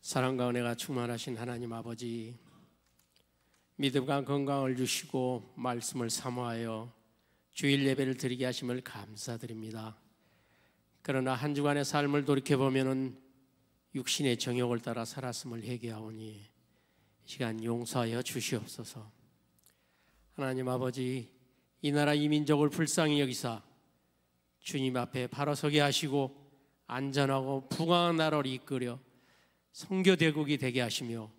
사랑과 은혜가 충만하신 하나님 아버지, 믿음과 건강을 주시고 말씀을 사모하여 주일 예배를 드리게 하심을 감사드립니다. 그러나 한 주간의 삶을 돌이켜보면 육신의 정욕을 따라 살았음을 회개하오니 이 시간 용서하여 주시옵소서. 하나님 아버지, 이 나라 이 민족을 불쌍히 여기사 주님 앞에 바로 서게 하시고 안전하고 풍성한 나라를 이끌어 선교대국이 되게 하시며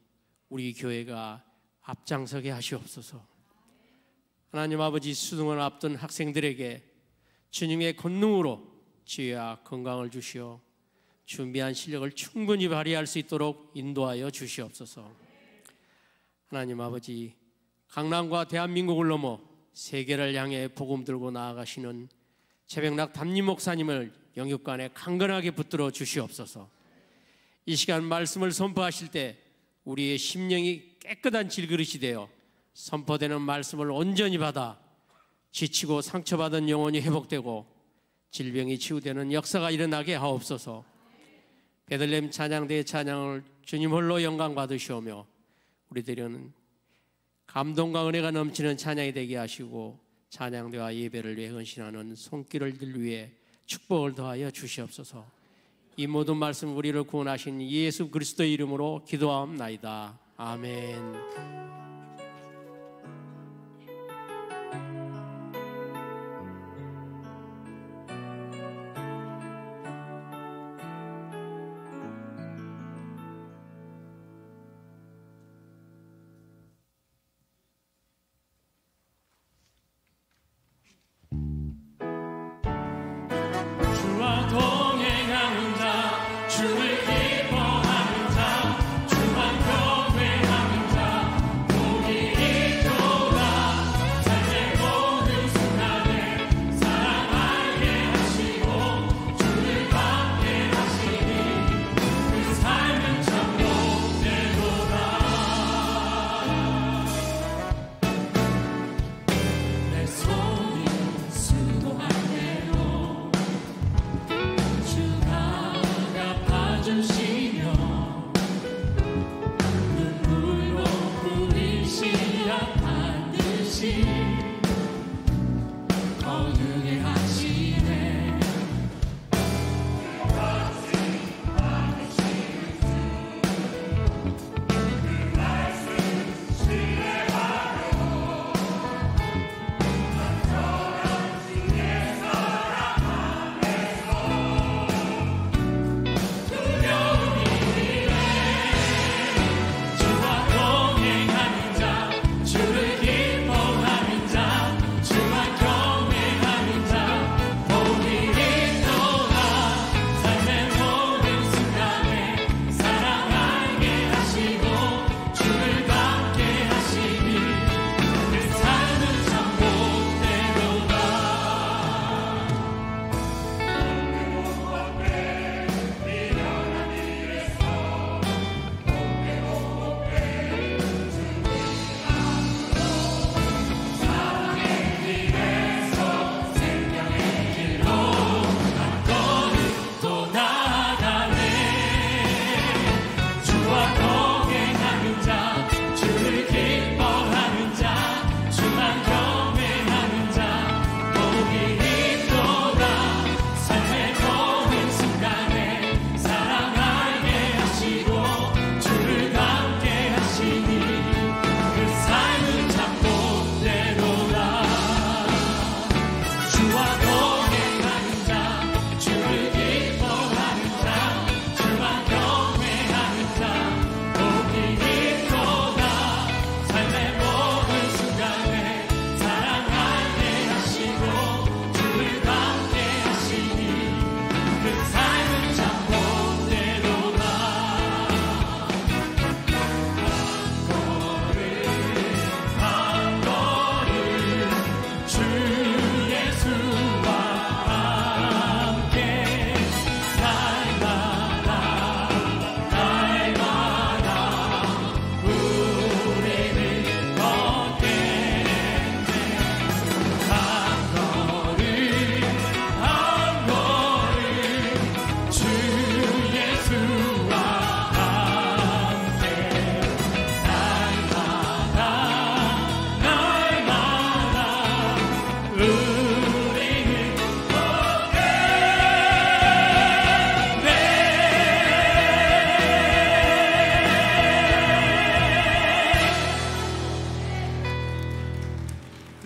우리 교회가 앞장서게 하시옵소서. 하나님 아버지, 수능을 앞둔 학생들에게 주님의 권능으로 지혜와 건강을 주시어 준비한 실력을 충분히 발휘할 수 있도록 인도하여 주시옵소서. 하나님 아버지, 강남과 대한민국을 넘어 세계를 향해 복음 들고 나아가시는 최백락 담임 목사님을 영육간에 강건하게 붙들어 주시옵소서. 이 시간 말씀을 선포하실 때 우리의 심령이 깨끗한 질그릇이 되어 선포되는 말씀을 온전히 받아 지치고 상처받은 영혼이 회복되고 질병이 치유되는 역사가 일어나게 하옵소서. 베들레헴 찬양대의 찬양을 주님 홀로 영광 받으시오며 우리들은 감동과 은혜가 넘치는 찬양이 되게 하시고 찬양대와 예배를 위해 헌신하는 손길을 위해 축복을 더하여 주시옵소서. 이 모든 말씀 우리를 구원하신 예수 그리스도의 이름으로 기도하옵나이다. 아멘. 주를 기뻐하는 자, 주만 경외하는 자,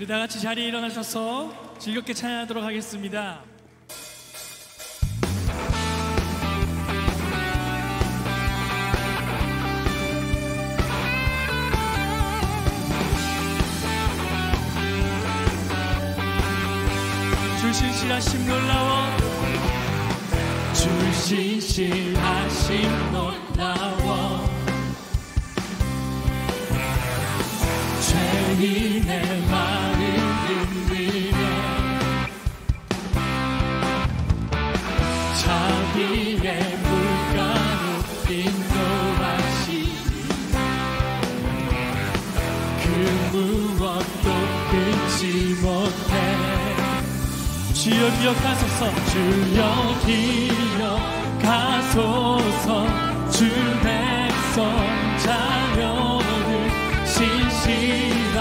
우리 다 같이 자리에 일어나셔서 즐겁게 찬양하도록 하겠습니다. 주 신실하심 놀라워, 주 신실하심 놀라워, 죄인의 마음을 흔들며 자비의 물가로 인도하시니 그 무엇도 끊지 못해. 주여 기억하소서, 주여 기억하소서, 주 백성 자녀들 신실한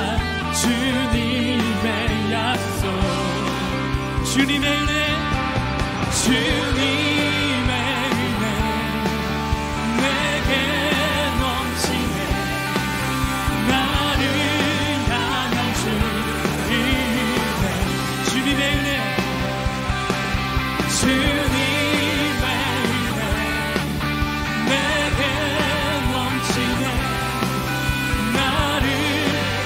주님의 약속. 주님의 은혜, 주님의 은혜 내게 넘치네. 나를 향한 주님의 은혜, 주님의 은혜 내게 넘치네. 나를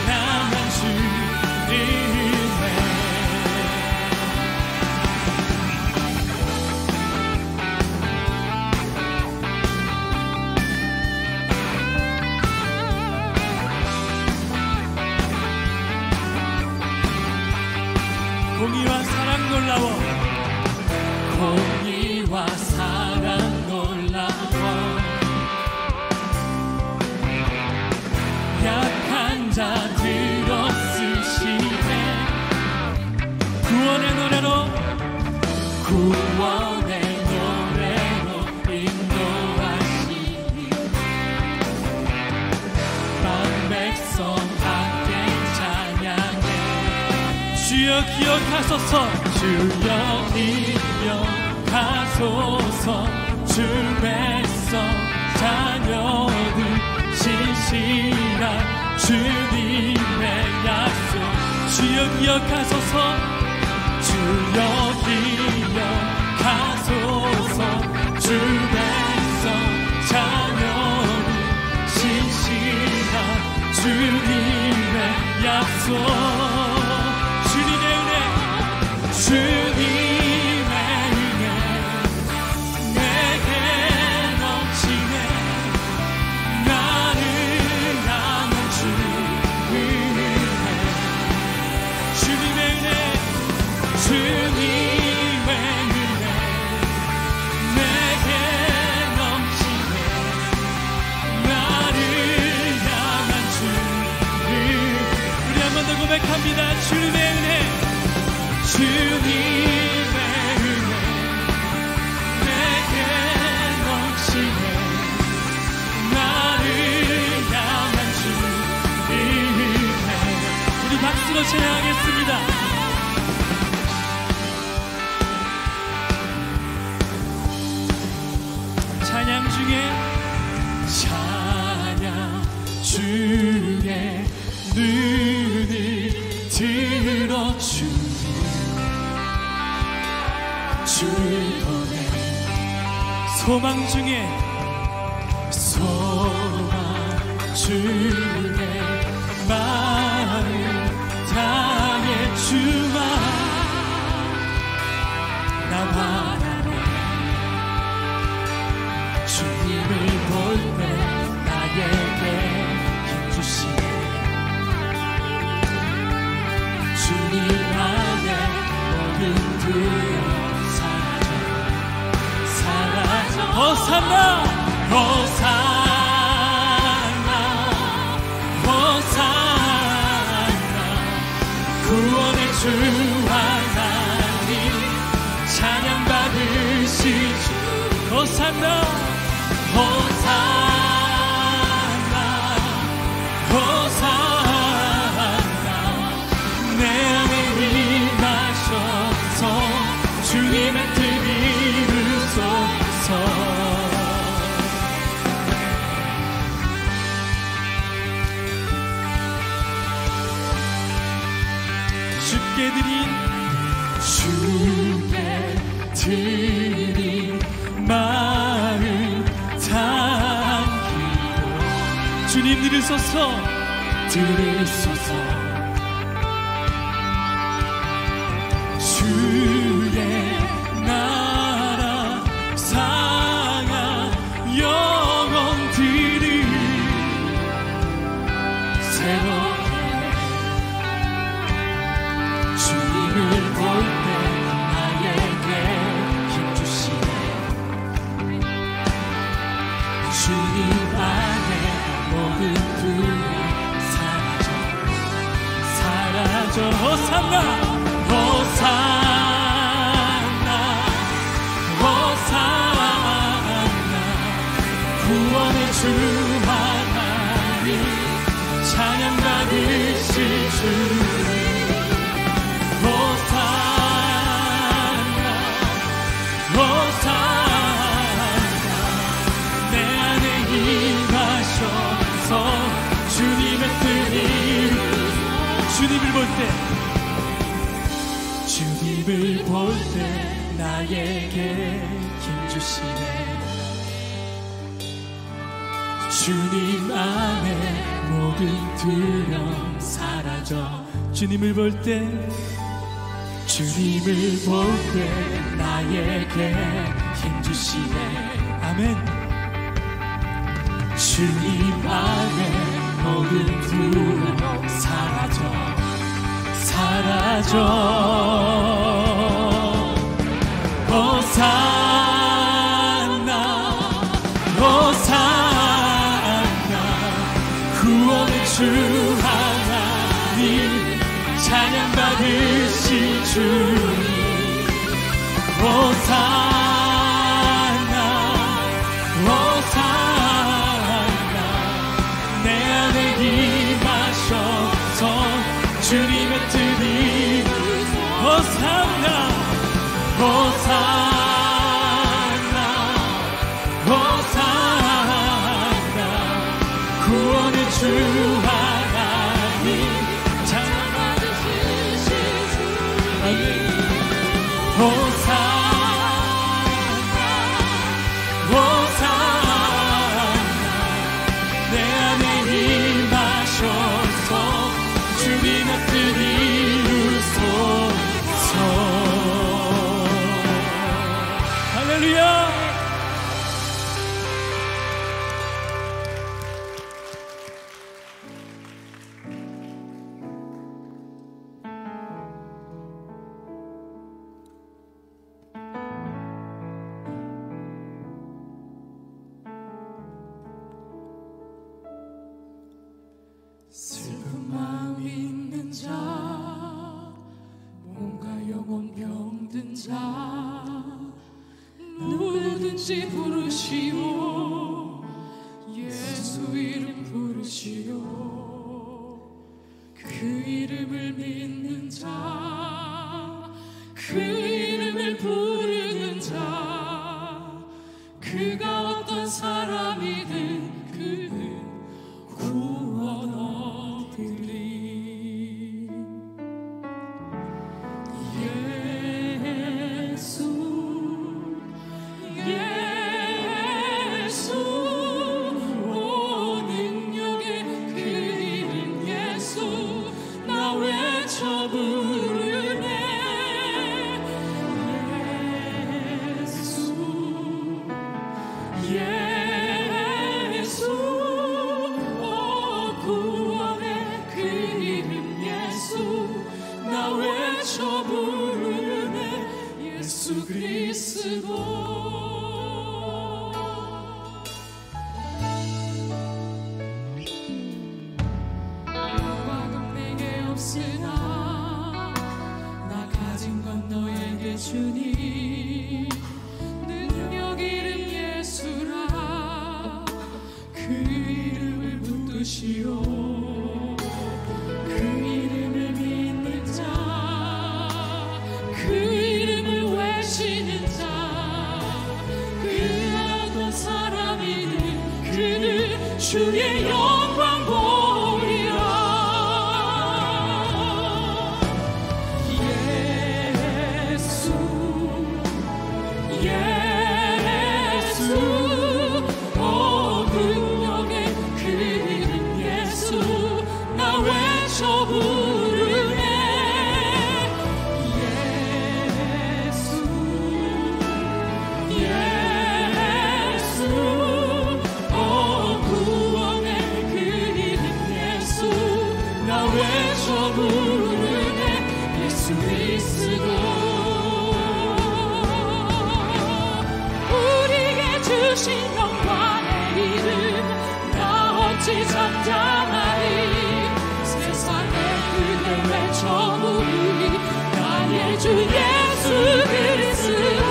향한 주님의 공의와 사랑 놀라워, 공의와 사랑 놀라워, 약한 자 들어쓰시네. 구원의 노래로, 구원의 노래로 인도하시니 만 백성 함께 찬양해. 주여 기억하소서, 주여 기억하소서, 주 백성 자녀들 신실한 주님의 약속. 주여 기억하소서, 주여 기억하소서, 주 백성 자녀들 신실한 주님의 약속. 주님의 은혜 내게 넘치네. 나를 향한 주님의 은혜, 주님의 은혜 내게 넘치네. 나를 향한 주님. 우리 한 번 더 고백합니다. 주님의 은혜, 주님의 은혜 내게 넘치네. 나를 향한 주님의. 우리 박수로 찬양하겠습니다. 찬양 중에, 찬양 중에 눈을 들어주니 주를 보내. 소망 중에, 소망 중에 마음을 다해 주마. 나 바라네. 주님을 볼 때 나에게 힘주시네. 주님 안에 모든 두려움 호산나, 호산나, 호산나. 구원의 주 하나님 찬양 받으시주. 호산나, 호산나, 호산나. 내 안에 임하셔서 주님의 뜻 이루소서. 주께 드린 마음 담기로 주님 들으소서 주의 나라 상한 영혼들을 새롭게 주님을 볼 때 나에게 힘주시네. 주님 안에 모든 두려움 사라져 호산나 구원의 주 하나님 찬양받으실 주 호산나 내 안에 임하셔서 주님의 뜻이 주님을 볼 때 나에게 힘주시네. 주님 안에 모든 두려움 사라져 주님을 볼 때 나에게 힘주시네. 아멘. 주님 안에 모든 두려움 사라져 호산나 구원의 주 하나님 찬양받으실 주님 호산나 내 안에 임하셔서 주님의 뜻이 호산나 구원의 주 하나님 찬양받으실 주 호산나 내 안에 임하셔서 주님의 뜻 이루소서. 할렐루야. 슬픈 마음 있는 자 몸과 영혼 병든 자 누구든지 부르시오. 예수 이름 부르시오. 그 이름을 믿는 자 그 이름을 부르는 자 그가 어떤 사람이든 그는 구원 얻으리. 예수 오 능력의 그 이름 예수 나 외쳐 부르네. 예수 오 구원의 그 이름 예수 나 외쳐 부르네. 예수 그리스도. 나 가진 건 너에게 주니 능력 이름 예수라. 그 이름을 붙드시오. 그 이름을 믿는 자 그 이름을 외치는 자 그 어떤 사람이든 그는 주의 영광 보리라. 다시 잠잠하리. 세상에 크게 외쳐 부르리. 나의 주 예수 그리스도.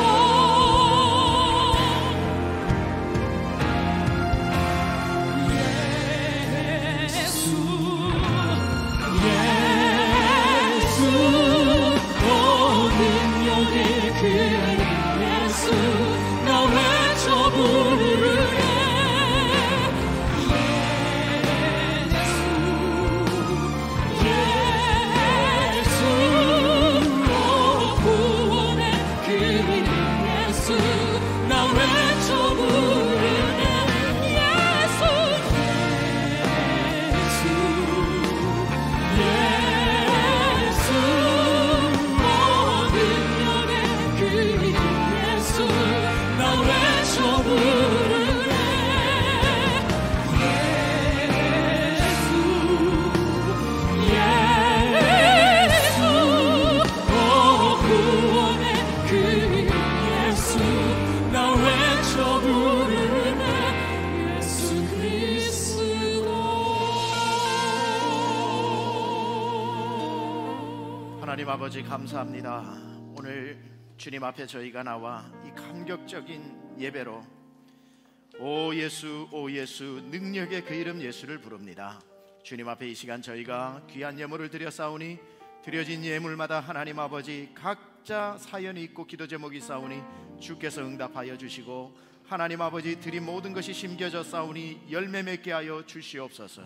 하나님 아버지 감사합니다. 오늘 주님 앞에 저희가 나와 이 감격적인 예배로 오 예수 오 예수 능력의 그 이름 예수를 부릅니다. 주님 앞에 이 시간 저희가 귀한 예물을 드려 싸우니 드려진 예물마다 하나님 아버지 각자 사연이 있고 기도 제목이 싸우니 주께서 응답하여 주시고 하나님 아버지 드린 모든 것이 심겨져 싸우니 열매 맺게 하여 주시옵소서.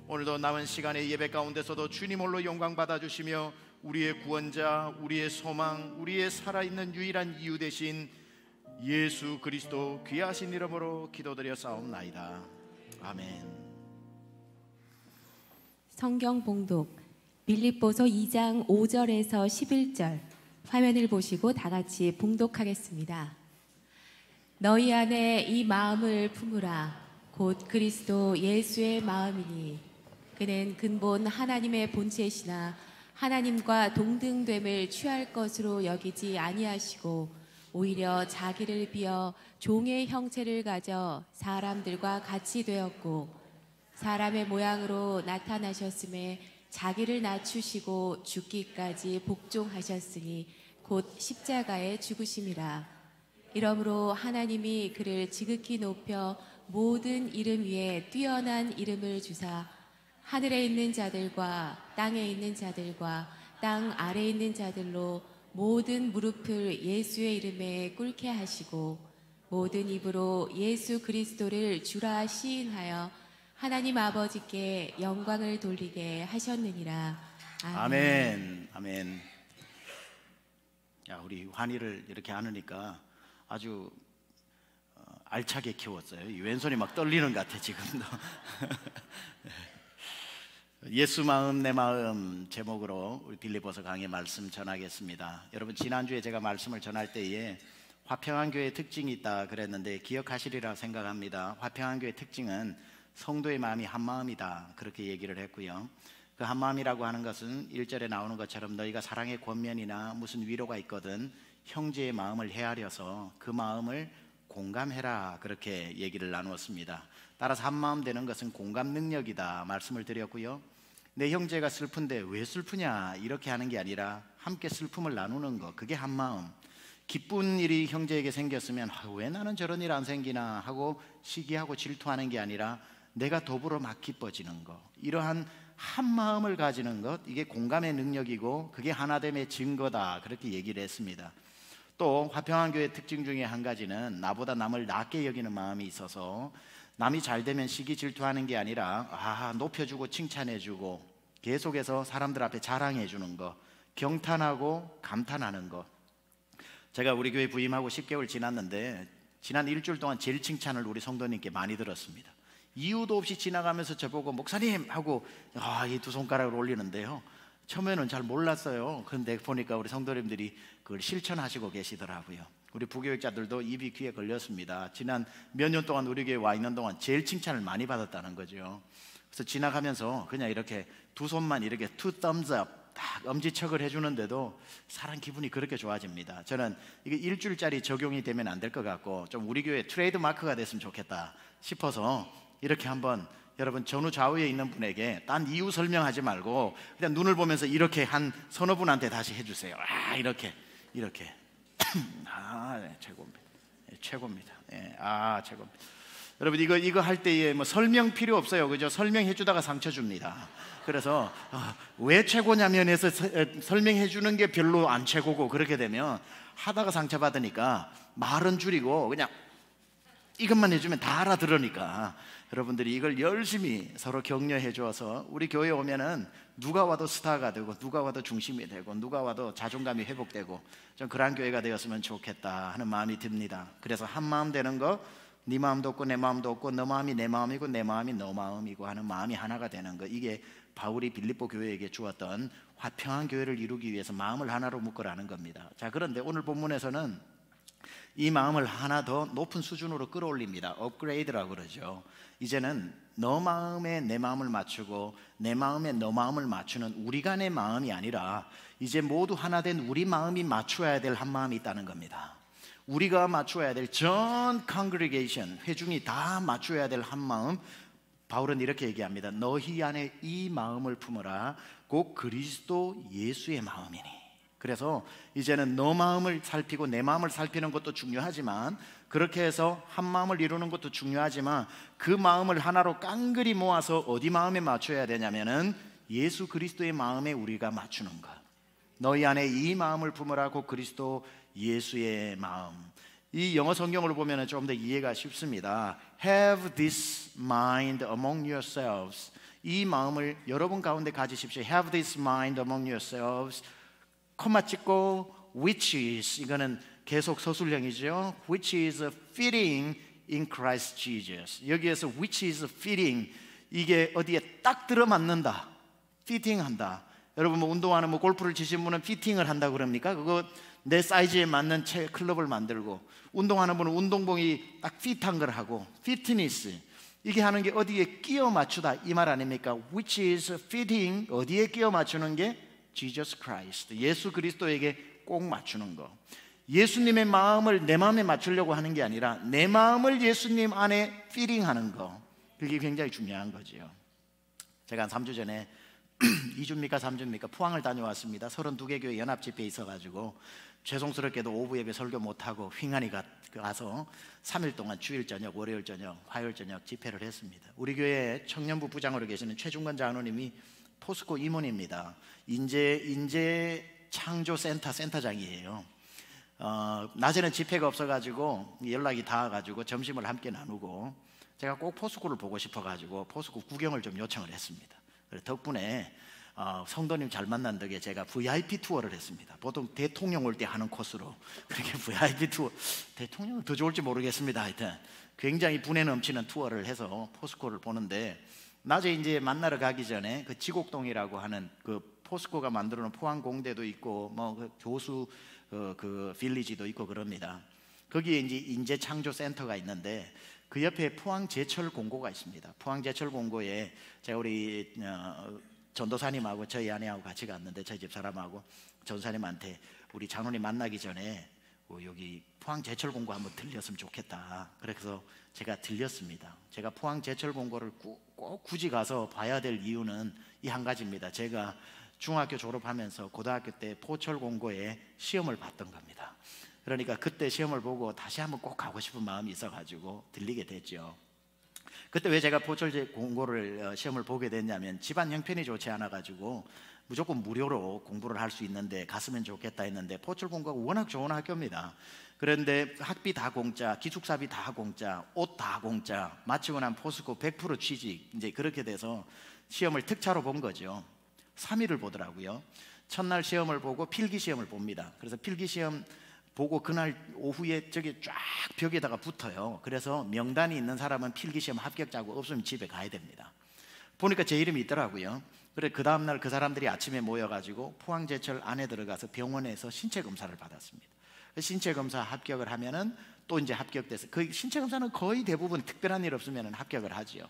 오늘도 남은 시간의 예배 가운데서도 주님 홀로 영광 받아주시며 우리의 구원자, 우리의 소망, 우리의 살아있는 유일한 이유 되신 예수 그리스도 귀하신 이름으로 기도드려 싸움나이다. 아멘. 성경 봉독 빌립보서 2장 5절에서 11절 화면을 보시고 다 같이 봉독하겠습니다. 너희 안에 이 마음을 품으라. 곧 그리스도 예수의 마음이니 그는 근본 하나님의 본체시나 하나님과 동등됨을 취할 것으로 여기지 아니하시고 오히려 자기를 비어 종의 형체를 가져 사람들과 같이 되었고 사람의 모양으로 나타나셨음에 자기를 낮추시고 죽기까지 복종하셨으니 곧 십자가에 죽으심이라. 이러므로 하나님이 그를 지극히 높여 모든 이름 위에 뛰어난 이름을 주사 하늘에 있는 자들과 땅에 있는 자들과 땅 아래에 있는 자들로 모든 무릎을 예수의 이름에 꿇게 하시고 모든 입으로 예수 그리스도를 주라 시인하여 하나님 아버지께 영광을 돌리게 하셨느니라. 아멘. 아멘. 야, 우리 환희를 이렇게 안으니까 아주 알차게 키웠어요. 왼손이 막 떨리는 것 같아 지금도. 예수 마음 내 마음 제목으로 우리 빌립보서 강의 말씀 전하겠습니다. 여러분 지난주에 제가 말씀을 전할 때에 화평한 교회의 특징이 있다 그랬는데 기억하시리라 생각합니다. 화평한 교회의 특징은 성도의 마음이 한 마음이다 그렇게 얘기를 했고요. 그 한 마음이라고 하는 것은 1절에 나오는 것처럼 너희가 사랑의 권면이나 무슨 위로가 있거든 형제의 마음을 헤아려서 그 마음을 공감해라 그렇게 얘기를 나누었습니다. 따라서 한 마음 되는 것은 공감 능력이다 말씀을 드렸고요. 내 형제가 슬픈데 왜 슬프냐 이렇게 하는 게 아니라 함께 슬픔을 나누는 거, 그게 한 마음. 기쁜 일이 형제에게 생겼으면 왜 나는 저런 일 안 생기나 하고 시기하고 질투하는 게 아니라 내가 더불어 막 기뻐지는 거, 이러한 한 마음을 가지는 것, 이게 공감의 능력이고 그게 하나됨의 증거다 그렇게 얘기를 했습니다. 또 화평한 교회의 특징 중에 한 가지는 나보다 남을 낮게 여기는 마음이 있어서 남이 잘 되면 시기 질투하는 게 아니라 높여주고 칭찬해주고 계속해서 사람들 앞에 자랑해주는 거, 경탄하고 감탄하는 거. 제가 우리 교회 부임하고 10개월 지났는데 지난 일주일 동안 제일 칭찬을 우리 성도님께 많이 들었습니다. 이유도 없이 지나가면서 저보고 목사님 하고 이 두 손가락을 올리는데요, 처음에는 잘 몰랐어요. 그런데 보니까 우리 성도님들이 그걸 실천하시고 계시더라고요. 우리 부교육자들도 입이 귀에 걸렸습니다. 지난 몇 년 동안 우리 교회에 와 있는 동안 제일 칭찬을 많이 받았다는 거죠. 그래서 지나가면서 그냥 이렇게 두 손만 이렇게 two thumbs up 딱 엄지척을 해주는데도 사람 기분이 그렇게 좋아집니다. 저는 이게 일주일짜리 적용이 되면 안 될 것 같고 좀 우리 교회 트레이드 마크가 됐으면 좋겠다 싶어서 이렇게 한번 여러분 전후 좌우에 있는 분에게 딴 이유 설명하지 말고 그냥 눈을 보면서 이렇게 한 서너 분한테 다시 해주세요. 이렇게 네, 최고입니다. 네, 최고입니다. 네, 최고입니다. 여러분 이거 할 때에 뭐 설명 필요 없어요, 그죠? 설명해 주다가 상처 줍니다. 그래서 왜 최고냐면 해서 설명해 주는 게 별로 안 최고고, 그렇게 되면 하다가 상처 받으니까 말은 줄이고 그냥 이것만 해주면 다 알아들으니까 여러분들이 이걸 열심히 서로 격려해 주어서 우리 교회 오면은 누가 와도 스타가 되고 누가 와도 중심이 되고 누가 와도 자존감이 회복되고 좀 그런 교회가 되었으면 좋겠다 하는 마음이 듭니다. 그래서 한 마음 되는 거, 네 마음도 없고 내 마음도 없고 너 마음이 내 마음이고 내 마음이 너 마음이고 하는 마음이 하나가 되는 거, 이게 바울이 빌립보 교회에게 주었던 화평한 교회를 이루기 위해서 마음을 하나로 묶으라는 겁니다. 자, 그런데 오늘 본문에서는 이 마음을 하나 더 높은 수준으로 끌어올립니다. 업그레이드라고 그러죠. 이제는 너 마음에 내 마음을 맞추고 내 마음에 너 마음을 맞추는 우리 간의 마음이 아니라 이제 모두 하나 된 우리 마음이 맞춰야 될 한 마음이 있다는 겁니다. 우리가 맞춰야 될 전 컨그리게이션, 회중이 다 맞춰야 될 한 마음, 바울은 이렇게 얘기합니다. 너희 안에 이 마음을 품어라. 곧 그리스도 예수의 마음이니. 그래서 이제는 너 마음을 살피고 내 마음을 살피는 것도 중요하지만, 그렇게 해서 한 마음을 이루는 것도 중요하지만, 그 마음을 하나로 깡그리 모아서 어디 마음에 맞춰야 되냐면은 예수 그리스도의 마음에 우리가 맞추는 것. 너희 안에 이 마음을 품으라. 곧 그리스도 예수의 마음. 이 영어 성경으로 보면 좀 더 이해가 쉽습니다. Have this mind among yourselves. 이 마음을 여러분 가운데 가지십시오. Have this mind among yourselves. 콤마 찍고 which is, 이거는 계속 서술형이죠. Which is fitting in Christ Jesus. 여기에서 which is fitting, 이게 어디에 딱 들어맞는다, 피팅한다. 여러분 뭐 운동하는 뭐 골프를 치신 분은 피팅을 한다고 그럽니까? 그거 내 사이즈에 맞는 클럽을 만들고, 운동하는 분은 운동복이 딱 핏한 걸 하고, 피트니스, 이게 하는 게 어디에 끼워 맞추다 이 말 아닙니까? Which is fitting, 어디에 끼워 맞추는 게 Jesus Christ, 예수 그리스도에게 꼭 맞추는 거. 예수님의 마음을 내 마음에 맞추려고 하는 게 아니라 내 마음을 예수님 안에 피팅하는 거, 그게 굉장히 중요한 거죠. 제가 한 3주 전에 2주입니까 3주입니까 포항을 다녀왔습니다. 32개 교회 연합집회에 있어가지고 죄송스럽게도 오후 예배 설교 못하고 휑하니 가서 3일 동안 주일 저녁, 월요일 저녁, 화요일 저녁 집회를 했습니다. 우리 교회 청년부 부장으로 계시는 최중건 장로님이 포스코 임원입니다. 인재 창조 센터장이에요. 낮에는 집회가 없어가지고 연락이 닿아가지고 점심을 함께 나누고, 제가 꼭 포스코를 보고 싶어가지고 포스코 구경을 좀 요청을 했습니다. 덕분에 성도님 잘 만난 덕에 제가 VIP 투어를 했습니다. 보통 대통령 올 때 하는 코스로 그렇게 VIP 투어, 대통령은 더 좋을지 모르겠습니다. 하여튼 굉장히 분에 넘치는 투어를 해서 포스코를 보는데, 낮에 이제 만나러 가기 전에 그 지곡동이라고 하는 그 포스코가 만들어놓은 포항 공대도 있고 뭐 그 교수 그 빌리지도 있고 그럽니다. 거기에 이제 인재 창조 센터가 있는데 그 옆에 포항 제철 공고가 있습니다. 포항 제철 공고에 제가 우리 전도사님하고 저희 아내하고 같이 갔는데, 저희 집 사람하고 전도사님한테 우리 장로님 만나기 전에 여기 포항 제철 공고 한번 들렸으면 좋겠다. 그래서 제가 들렸습니다. 제가 포항 제철 공고를 꼭 굳이 가서 봐야 될 이유는 이 한 가지입니다. 제가 중학교 졸업하면서 고등학교 때 포철 공고에 시험을 봤던 겁니다. 그러니까 그때 시험을 보고 다시 한번 꼭 가고 싶은 마음이 있어가지고 들리게 됐죠. 그때 왜 제가 포철 공고를 시험을 보게 됐냐면, 집안 형편이 좋지 않아가지고 무조건 무료로 공부를 할 수 있는데 갔으면 좋겠다 했는데, 포철 공고가 워낙 좋은 학교입니다. 그런데 학비 다 공짜, 기숙사비 다 공짜, 옷 다 공짜, 마치고 난 포스코 100% 취직, 이제 그렇게 돼서 시험을 특차로 본 거죠. 3일을 보더라고요. 첫날 시험을 보고 필기 시험을 봅니다. 그래서 필기 시험 보고 그날 오후에 저기 쫙 벽에다가 붙어요. 그래서 명단이 있는 사람은 필기시험 합격자고 없으면 집에 가야 됩니다. 보니까 제 이름이 있더라고요. 그래 그 다음날 그 사람들이 아침에 모여가지고 포항제철 안에 들어가서 병원에서 신체 검사를 받았습니다. 신체 검사 합격을 하면은 또 이제 합격돼서, 그 신체 검사는 거의 대부분 특별한 일 없으면 합격을 하지요.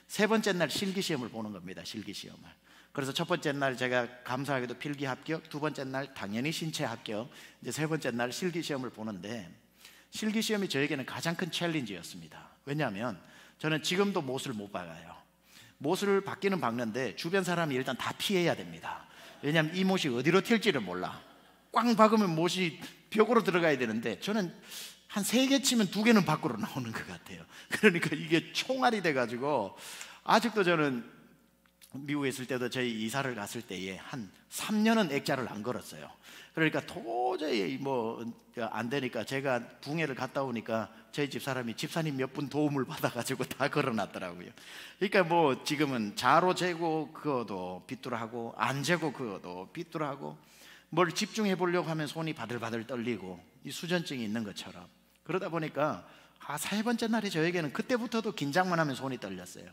세 번째 날 실기시험을 보는 겁니다. 실기시험을. 그래서 첫 번째 날 제가 감사하게도 필기 합격, 두 번째 날 당연히 신체 합격, 이제 세 번째 날 실기시험을 보는데, 실기시험이 저에게는 가장 큰 챌린지였습니다. 왜냐하면 저는 지금도 못을 못 박아요. 못을 박기는 박는데 주변 사람이 일단 다 피해야 됩니다. 왜냐하면 이 못이 어디로 튈지를 몰라. 꽝 박으면 못이 벽으로 들어가야 되는데 저는 한 3개 치면 2개는 밖으로 나오는 것 같아요. 그러니까 이게 총알이 돼가지고 아직도 저는 미국에 있을 때도 저희 이사를 갔을 때에 한 3년은 액자를 안 걸었어요. 그러니까 도저히 뭐 안 되니까 제가 붕해를 갔다 오니까 저희 집 사람이 집사님 몇 분 도움을 받아가지고 다 걸어놨더라고요. 그러니까 뭐 지금은 자로 재고 그어도 빗줄하고 안 재고 그어도 빗줄하고 뭘 집중해 보려고 하면 손이 바들바들 떨리고 이 수전증이 있는 것처럼 그러다 보니까 3번째 날에 저에게는 그때부터도 긴장만 하면 손이 떨렸어요.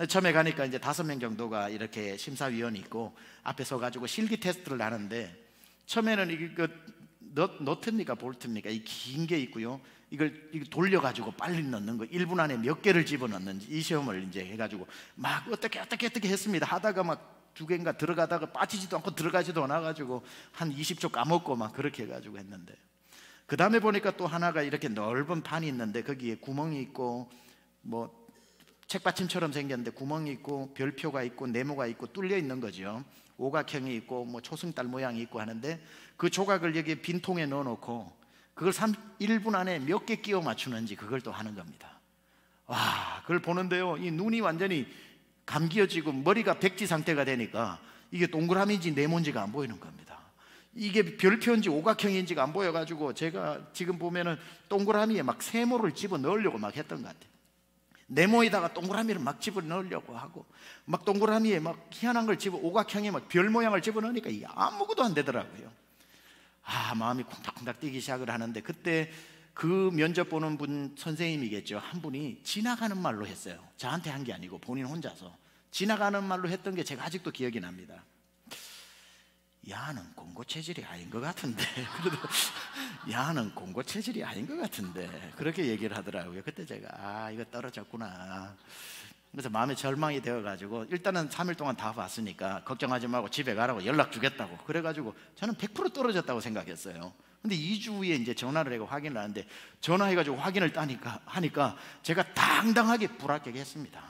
처음에 가니까 이제 5명 정도가 이렇게 심사위원이 있고 앞에 서가지고 실기 테스트를 하는데 처음에는 이게 너트입니까 볼트입니까? 이 긴 게 있고요. 이걸 돌려가지고 빨리 넣는 거 1분 안에 몇 개를 집어넣는지 이 시험을 이제 해가지고 막 어떻게 했습니다. 하다가 막 2개인가 들어가다가 빠지지도 않고 들어가지도 않아가지고 한 20초 까먹고 막 그렇게 해가지고 했는데 그 다음에 보니까 또 하나가 이렇게 넓은 판이 있는데 거기에 구멍이 있고 뭐 책받침처럼 생겼는데 구멍이 있고 별표가 있고 네모가 있고 뚫려 있는 거죠. 오각형이 있고 뭐 초승달 모양이 있고 하는데 그 조각을 여기 빈통에 넣어놓고 그걸 1분 안에 몇 개 끼워 맞추는지 그걸 또 하는 겁니다. 와, 그걸 보는데요, 이 눈이 완전히 감기어지고 머리가 백지 상태가 되니까 이게 동그라미인지 네모인지가 안 보이는 겁니다. 이게 별표인지 오각형인지가 안 보여가지고 제가 지금 보면은 동그라미에 막 세모를 집어 넣으려고 막 했던 것 같아요. 네모에다가 동그라미를 막 집어 넣으려고 하고 막 동그라미에 막 희한한 걸 오각형에 막 별 모양을 집어 넣으니까 이게 아무것도 안 되더라고요. 마음이 쿵닥쿵닥 뛰기 시작을 하는데 그때 그 면접 보는 분 선생님이겠죠. 한 분이 지나가는 말로 했어요. 저한테 한 게 아니고 본인 혼자서 지나가는 말로 했던 게 제가 아직도 기억이 납니다. 야는 공고 체질이 아닌 것 같은데 야는 공고 체질이 아닌 것 같은데 그렇게 얘기를 하더라고요. 그때 제가 이거 떨어졌구나. 그래서 마음에 절망이 되어가지고 일단은 3일 동안 다 봤으니까 걱정하지 말고 집에 가라고 연락 주겠다고 그래가지고 저는 100% 떨어졌다고 생각했어요. 근데 2주 후에 이제 전화를 해고 확인을 하는데 전화해가지고 확인을 하니까 제가 당당하게 불합격했습니다.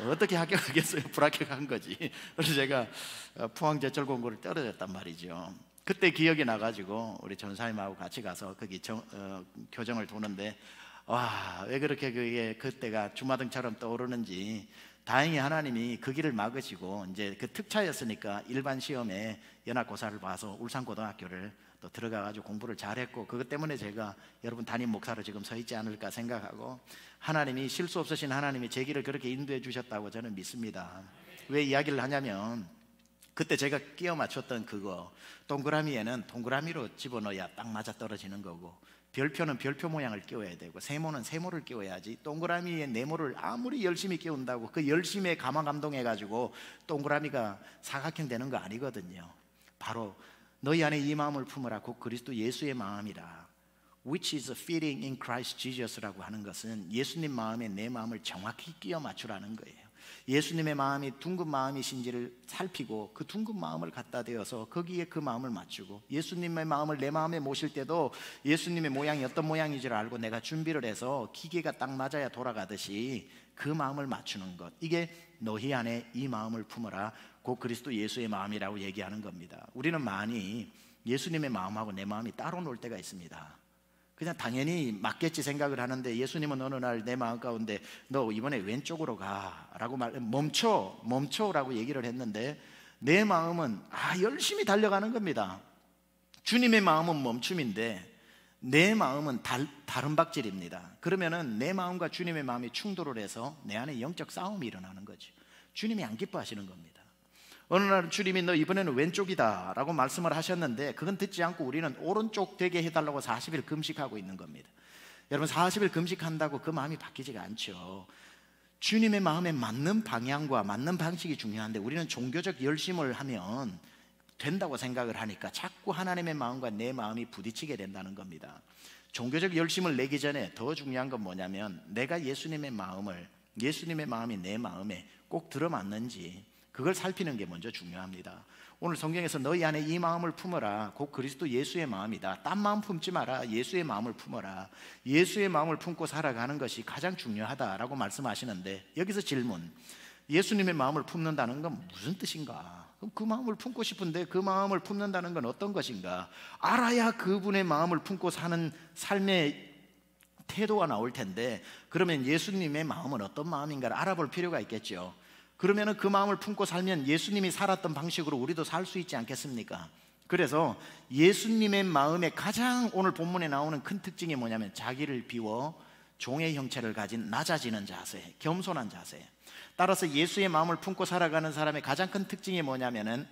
어떻게 합격하겠어요? 불합격한 거지. 그래서 제가 포항제철 공고를 떨어졌단 말이죠. 그때 기억이 나가지고 우리 전사님하고 같이 가서 거기 교정을 도는데 와, 왜 그렇게 그때가 주마등처럼 떠오르는지 다행히 하나님이 그 길을 막으시고 이제 그 특차였으니까 일반 시험에 연합고사를 봐서 울산고등학교를 또 들어가가지고 공부를 잘했고 그것 때문에 제가 여러분 담임 목사로 지금 서 있지 않을까 생각하고 하나님이 실수 없으신 하나님이 제 길을 그렇게 인도해 주셨다고 저는 믿습니다. 왜 이야기를 하냐면 그때 제가 끼워 맞췄던 그거 동그라미에는 동그라미로 집어넣어야 딱 맞아 떨어지는 거고 별표는 별표 모양을 끼워야 되고 세모는 세모를 끼워야지 동그라미에 네모를 아무리 열심히 끼운다고 그 열심에 감동해가지고 동그라미가 사각형 되는 거 아니거든요. 바로 너희 안에 이 마음을 품으라 곧 그리스도 예수의 마음이라 which is fitting in Christ Jesus라고 하는 것은 예수님 마음에 내 마음을 정확히 끼워 맞추라는 거예요. 예수님의 마음이 둥근 마음이신지를 살피고 그 둥근 마음을 갖다 대어서 거기에 그 마음을 맞추고 예수님의 마음을 내 마음에 모실 때도 예수님의 모양이 어떤 모양인지를 알고 내가 준비를 해서 기계가 딱 맞아야 돌아가듯이 그 마음을 맞추는 것, 이게 너희 안에 이 마음을 품어라 곧 그리스도 예수의 마음이라고 얘기하는 겁니다. 우리는 많이 예수님의 마음하고 내 마음이 따로 놀 때가 있습니다. 그냥 당연히 맞겠지 생각을 하는데 예수님은 어느 날 내 마음 가운데 너 이번에 왼쪽으로 가라고 멈춰라고 얘기를 했는데 내 마음은 열심히 달려가는 겁니다. 주님의 마음은 멈춤인데 내 마음은 다른 박질입니다. 그러면은 내 마음과 주님의 마음이 충돌을 해서 내 안에 영적 싸움이 일어나는 거죠. 주님이 안 기뻐하시는 겁니다. 어느 날 주님이 너 이번에는 왼쪽이다 라고 말씀을 하셨는데 그건 듣지 않고 우리는 오른쪽 되게 해달라고 40일 금식하고 있는 겁니다. 여러분 40일 금식한다고 그 마음이 바뀌지가 않죠. 주님의 마음에 맞는 방향과 맞는 방식이 중요한데 우리는 종교적 열심을 하면 된다고 생각을 하니까 자꾸 하나님의 마음과 내 마음이 부딪히게 된다는 겁니다. 종교적 열심을 내기 전에 더 중요한 건 뭐냐면 내가 예수님의 마음이 내 마음에 꼭 들어맞는지 그걸 살피는 게 먼저 중요합니다. 오늘 성경에서 너희 안에 이 마음을 품어라 곧 그리스도 예수의 마음이다. 딴 마음 품지 마라. 예수의 마음을 품어라. 예수의 마음을 품고 살아가는 것이 가장 중요하다라고 말씀하시는데 여기서 질문, 예수님의 마음을 품는다는 건 무슨 뜻인가? 그럼 그 마음을 품고 싶은데 그 마음을 품는다는 건 어떤 것인가? 알아야 그분의 마음을 품고 사는 삶의 태도가 나올 텐데, 그러면 예수님의 마음은 어떤 마음인가를 알아볼 필요가 있겠죠. 그러면 그 마음을 품고 살면 예수님이 살았던 방식으로 우리도 살 수 있지 않겠습니까? 그래서 예수님의 마음의 가장 오늘 본문에 나오는 큰 특징이 뭐냐면 자기를 비워 종의 형체를 가진 낮아지는 자세, 겸손한 자세. 따라서 예수의 마음을 품고 살아가는 사람의 가장 큰 특징이 뭐냐면은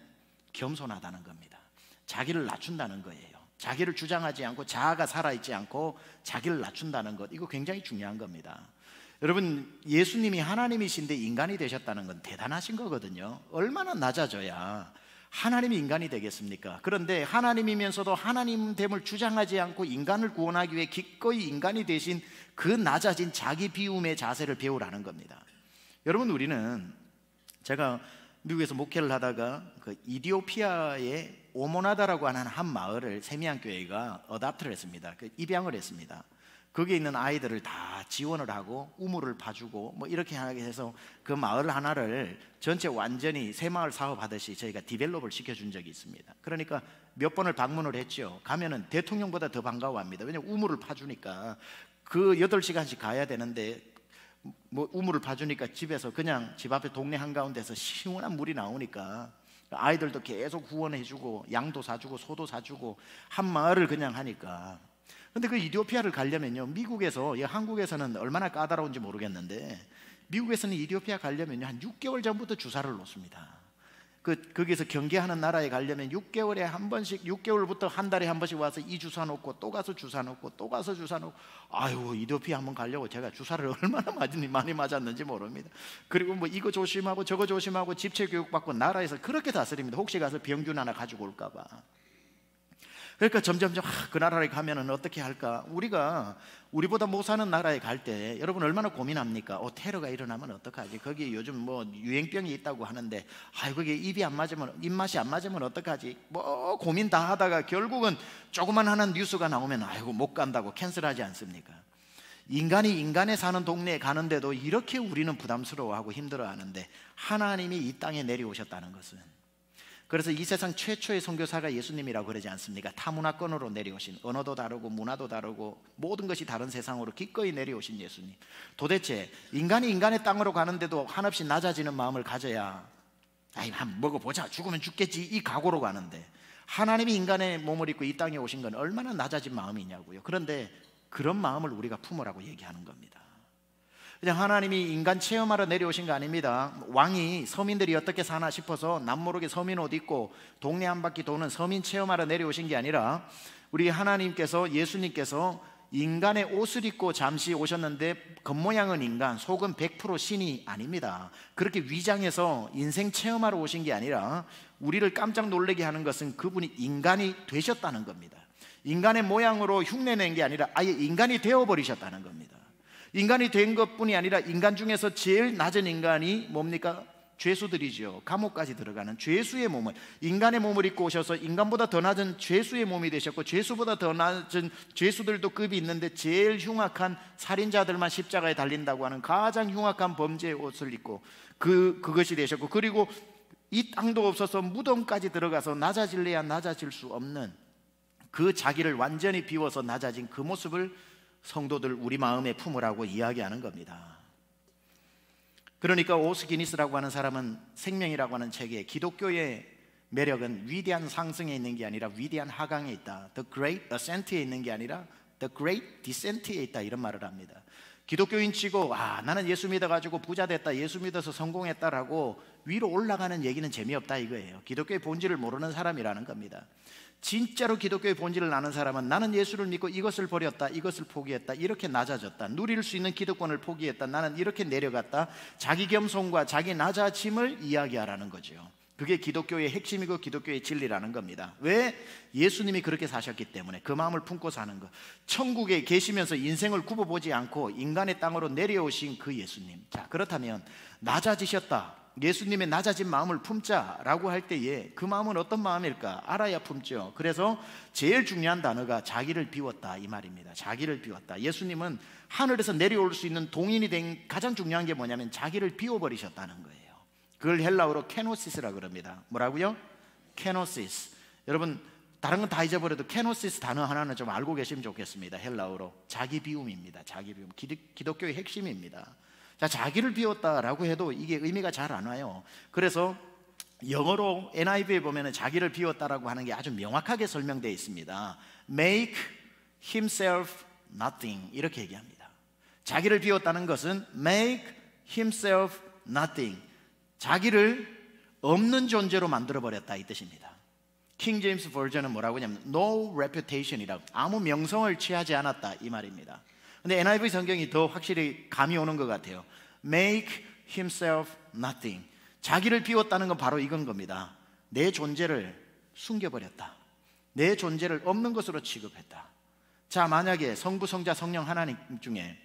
겸손하다는 겁니다. 자기를 낮춘다는 거예요. 자기를 주장하지 않고 자아가 살아있지 않고 자기를 낮춘다는 것, 이거 굉장히 중요한 겁니다. 여러분, 예수님이 하나님이신데 인간이 되셨다는 건 대단하신 거거든요. 얼마나 낮아져야 하나님이 인간이 되겠습니까? 그런데 하나님이면서도 하나님됨을 주장하지 않고 인간을 구원하기 위해 기꺼이 인간이 되신 그 낮아진 자기 비움의 자세를 배우라는 겁니다. 여러분, 우리는, 제가 미국에서 목회를 하다가 그 이디오피아의 오모나다라고 하는 한 마을을 세미안교회가 어답트를 했습니다. 그 입양을 했습니다. 거기에 있는 아이들을 다 지원을 하고 우물을 파주고 뭐 이렇게 하게 해서 그 마을 하나를 전체 완전히 새마을 사업하듯이 저희가 디벨롭을 시켜준 적이 있습니다. 그러니까 몇 번을 방문을 했죠. 가면은 대통령보다 더 반가워합니다. 왜냐하면 우물을 파주니까 그 8시간씩 가야 되는데, 뭐 우물을 파주니까 집에서 그냥 집 앞에 동네 한가운데서 시원한 물이 나오니까 아이들도 계속 후원해주고 양도 사주고 소도 사주고 한 마을을 그냥 하니까. 근데 그 이디오피아를 가려면요, 미국에서, 한국에서는 얼마나 까다로운지 모르겠는데 미국에서는 이디오피아 가려면요 한 6개월 전부터 주사를 놓습니다. 거기서 경계하는 나라에 가려면 6개월에 한 번씩, 6개월부터 한 달에 한 번씩 와서 이 주사 놓고 또 가서 주사 놓고 또 가서 주사 놓고. 아유, 이디오피아 한번 가려고 제가 주사를 얼마나 많이 맞았는지 모릅니다. 그리고 뭐 이거 조심하고 저거 조심하고 집체 교육받고 나라에서 그렇게 다스립니다. 혹시 가서 병균 하나 가지고 올까 봐. 그러니까 점점점 그 나라에 가면은 어떻게 할까? 우리보다 못 사는 나라에 갈 때 여러분 얼마나 고민합니까? 테러가 일어나면 어떡하지? 거기 요즘 뭐 유행병이 있다고 하는데, 거기에 입맛이 안 맞으면 어떡하지? 뭐 고민 다 하다가 결국은 조그만 하는 뉴스가 나오면 못 간다고 캔슬하지 않습니까? 인간이 인간에 사는 동네에 가는데도 이렇게 우리는 부담스러워하고 힘들어하는데 하나님이 이 땅에 내려오셨다는 것은, 그래서 이 세상 최초의 선교사가 예수님이라고 그러지 않습니까? 타문화권으로 내려오신, 언어도 다르고 문화도 다르고 모든 것이 다른 세상으로 기꺼이 내려오신 예수님. 도대체 인간이 인간의 땅으로 가는데도 한없이 낮아지는 마음을 가져야, 한번 먹어보자, 죽으면 죽겠지, 이 각오로 가는데, 하나님이 인간의 몸을 입고 이 땅에 오신 건 얼마나 낮아진 마음이냐고요. 그런데 그런 마음을 우리가 품으라고 얘기하는 겁니다. 그냥 하나님이 인간 체험하러 내려오신 거 아닙니다. 왕이 서민들이 어떻게 사나 싶어서 남모르게 서민 옷 입고 동네 한 바퀴 도는 서민 체험하러 내려오신 게 아니라, 우리 하나님께서, 예수님께서 인간의 옷을 입고 잠시 오셨는데 겉모양은 인간, 속은 100% 신이 아닙니다. 그렇게 위장해서 인생 체험하러 오신 게 아니라 우리를 깜짝 놀라게 하는 것은 그분이 인간이 되셨다는 겁니다. 인간의 모양으로 흉내낸 게 아니라 아예 인간이 되어버리셨다는 겁니다. 인간이 된 것뿐이 아니라 인간 중에서 제일 낮은 인간이 뭡니까? 죄수들이죠. 감옥까지 들어가는 죄수의 몸을, 인간의 몸을 입고 오셔서 인간보다 더 낮은 죄수의 몸이 되셨고, 죄수보다 더 낮은 죄수들도 급이 있는데 제일 흉악한 살인자들만 십자가에 달린다고 하는 가장 흉악한 범죄의 옷을 입고 그것이 되셨고, 그리고 이 땅도 없어서 무덤까지 들어가서 낮아질래야 낮아질 수 없는 그 자기를 완전히 비워서 낮아진 그 모습을 성도들 우리 마음에 품으라고 이야기하는 겁니다. 그러니까 오스 기니스라고 하는 사람은 생명이라고 하는 책에 기독교의 매력은 위대한 상승에 있는 게 아니라 위대한 하강에 있다. The Great Ascent에 있는 게 아니라 The Great Descent에 있다, 이런 말을 합니다. 기독교인 치고 나는 예수 믿어가지고 부자 됐다, 예수 믿어서 성공했다라고 위로 올라가는 얘기는 재미없다 이거예요. 기독교의 본질을 모르는 사람이라는 겁니다. 진짜로 기독교의 본질을 아는 사람은 나는 예수를 믿고 이것을 버렸다, 이것을 포기했다, 이렇게 낮아졌다, 누릴 수 있는 기득권을 포기했다, 나는 이렇게 내려갔다, 자기 겸손과 자기 낮아짐을 이야기하라는 거죠. 그게 기독교의 핵심이고 기독교의 진리라는 겁니다. 왜? 예수님이 그렇게 사셨기 때문에. 그 마음을 품고 사는 것. 천국에 계시면서 인생을 굽어보지 않고 인간의 땅으로 내려오신 그 예수님. 자, 그렇다면 낮아지셨다, 예수님의 낮아진 마음을 품자라고 할 때에 그 마음은 어떤 마음일까? 알아야 품죠. 그래서 제일 중요한 단어가 자기를 비웠다, 이 말입니다. 자기를 비웠다. 예수님은 하늘에서 내려올 수 있는 동인이 된 가장 중요한 게 뭐냐면 자기를 비워버리셨다는 거예요. 그걸 헬라어로 케노시스라고 그럽니다. 뭐라고요? 케노시스. 여러분 다른 건 다 잊어버려도 케노시스 단어 하나는 좀 알고 계시면 좋겠습니다. 헬라어로 자기 비움입니다. 자기 비움. 기독교의 핵심입니다. 자, 자기를 비웠다라고 해도 이게 의미가 잘 안 와요. 그래서 영어로 NIV에 보면 자기를 비웠다라고 하는 게 아주 명확하게 설명되어 있습니다. Make himself nothing 이렇게 얘기합니다. 자기를 비웠다는 것은 make himself nothing, 자기를 없는 존재로 만들어버렸다 이 뜻입니다. 킹 제임스 버전은 뭐라고 하냐면 no reputation이라고, 아무 명성을 취하지 않았다 이 말입니다. 근데 NIV 성경이 더 확실히 감이 오는 것 같아요. Make himself nothing, 자기를 비웠다는 건 바로 이건 겁니다. 내 존재를 숨겨버렸다. 내 존재를 없는 것으로 취급했다. 자, 만약에 성부, 성자, 성령 하나님 중에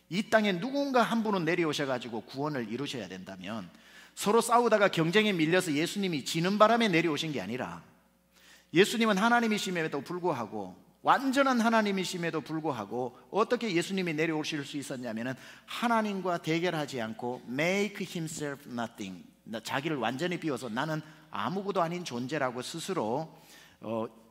이 땅에 누군가 한 분은 내려오셔가지고 구원을 이루셔야 된다면 서로 싸우다가 경쟁에 밀려서 예수님이 지는 바람에 내려오신 게 아니라, 예수님은 하나님이심에도 불구하고, 완전한 하나님이심에도 불구하고 어떻게 예수님이 내려오실 수 있었냐면은 하나님과 대결하지 않고 make himself nothing, 자기를 완전히 비워서 나는 아무것도 아닌 존재라고 스스로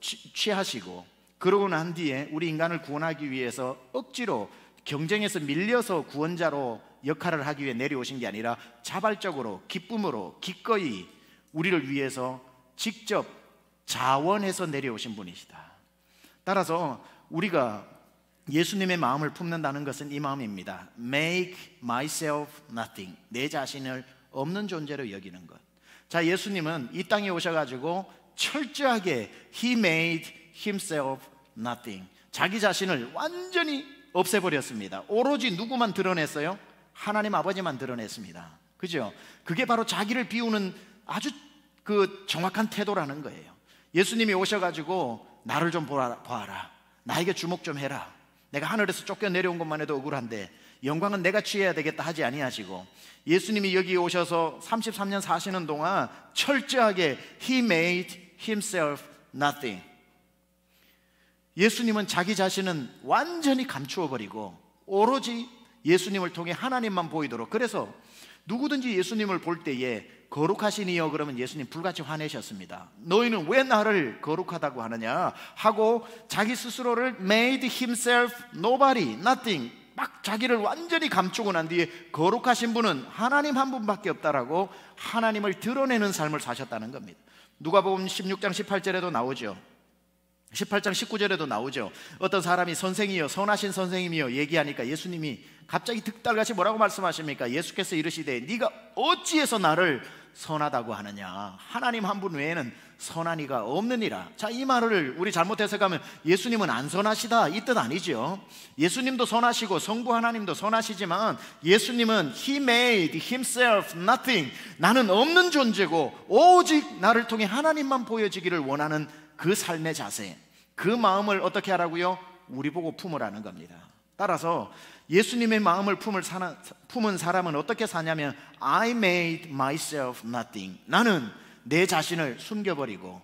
취하시고, 그러고 난 뒤에 우리 인간을 구원하기 위해서 억지로 경쟁에서 밀려서 구원자로 역할을 하기 위해 내려오신 게 아니라 자발적으로 기쁨으로 기꺼이 우리를 위해서 직접 자원해서 내려오신 분이시다. 따라서 우리가 예수님의 마음을 품는다는 것은 이 마음입니다. Make myself nothing, 내 자신을 없는 존재로 여기는 것. 자, 예수님은 이 땅에 오셔가지고 철저하게 He made himself nothing, 자기 자신을 완전히 없애버렸습니다. 오로지 누구만 드러냈어요? 하나님 아버지만 드러냈습니다. 그죠? 그게 바로 자기를 비우는 아주 그 정확한 태도라는 거예요. 예수님이 오셔가지고 나를 좀 보아라, 나에게 주목 좀 해라, 내가 하늘에서 쫓겨 내려온 것만 해도 억울한데 영광은 내가 취해야 되겠다 하지 아니하시고, 예수님이 여기 오셔서 33년 사시는 동안 철저하게 He made himself nothing, 예수님은 자기 자신은 완전히 감추어버리고 오로지 예수님을 통해 하나님만 보이도록, 그래서 누구든지 예수님을 볼 때에 거룩하신 이여 그러면 예수님 불같이 화내셨습니다. 너희는 왜 나를 거룩하다고 하느냐 하고 자기 스스로를 made himself nobody, nothing, 막 자기를 완전히 감추고 난 뒤에 거룩하신 분은 하나님 한 분밖에 없다라고 하나님을 드러내는 삶을 사셨다는 겁니다. 누가복음 16장 18절에도 나오죠. 18장 19절에도 나오죠. 어떤 사람이 선생이여, 선하신 선생님이여 얘기하니까 예수님이 갑자기 득달같이 뭐라고 말씀하십니까? 예수께서 이르시되 네가 어찌해서 나를 선하다고 하느냐, 하나님 한 분 외에는 선한 이가 없느니라. 자, 이 말을 우리 잘못 해석하면 예수님은 안 선하시다 이 뜻 아니죠. 예수님도 선하시고 성부 하나님도 선하시지만 예수님은 He made himself nothing, 나는 없는 존재고 오직 나를 통해 하나님만 보여지기를 원하는 그 삶의 자세, 그 마음을 어떻게 하라고요? 우리 보고 품으라는 겁니다. 따라서 예수님의 마음을 품은 사람은 어떻게 사냐면 I made myself nothing, 나는 내 자신을 숨겨버리고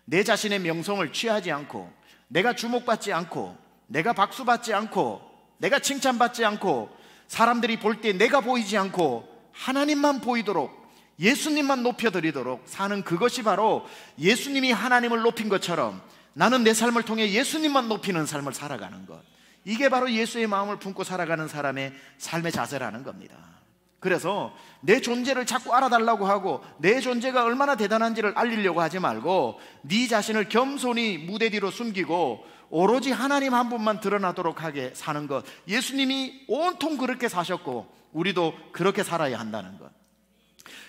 내 자신의 명성을 취하지 않고 내가 주목받지 않고 내가 박수받지 않고 내가 칭찬받지 않고 사람들이 볼 때 내가 보이지 않고 하나님만 보이도록 예수님만 높여드리도록 사는, 그것이 바로 예수님이 하나님을 높인 것처럼 나는 내 삶을 통해 예수님만 높이는 삶을 살아가는 것, 이게 바로 예수의 마음을 품고 살아가는 사람의 삶의 자세라는 겁니다. 그래서 내 존재를 자꾸 알아달라고 하고 내 존재가 얼마나 대단한지를 알리려고 하지 말고 네 자신을 겸손히 무대 뒤로 숨기고 오로지 하나님 한 분만 드러나도록 하게 사는 것, 예수님이 온통 그렇게 사셨고 우리도 그렇게 살아야 한다는 것.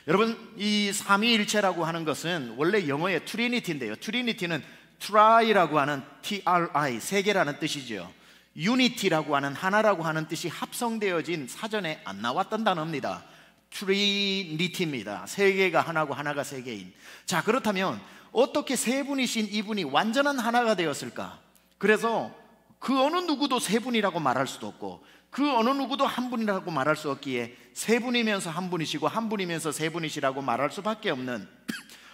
여러분, 이 삼위일체라고 하는 것은 원래 영어의 트리니티인데요, 트리니티는 try라고 하는 TRI, 세 개라는 뜻이죠. 유니티라고 하는 하나라고 하는 뜻이 합성되어진 사전에 안 나왔던 단어입니다. 트리니티입니다. 세 개가 하나고 하나가 세 개인. 자, 그렇다면 어떻게 세 분이신 이분이 완전한 하나가 되었을까? 그래서 그 어느 누구도 세 분이라고 말할 수도 없고 그 어느 누구도 한 분이라고 말할 수 없기에 세 분이면서 한 분이시고 한 분이면서 세 분이시라고 말할 수밖에 없는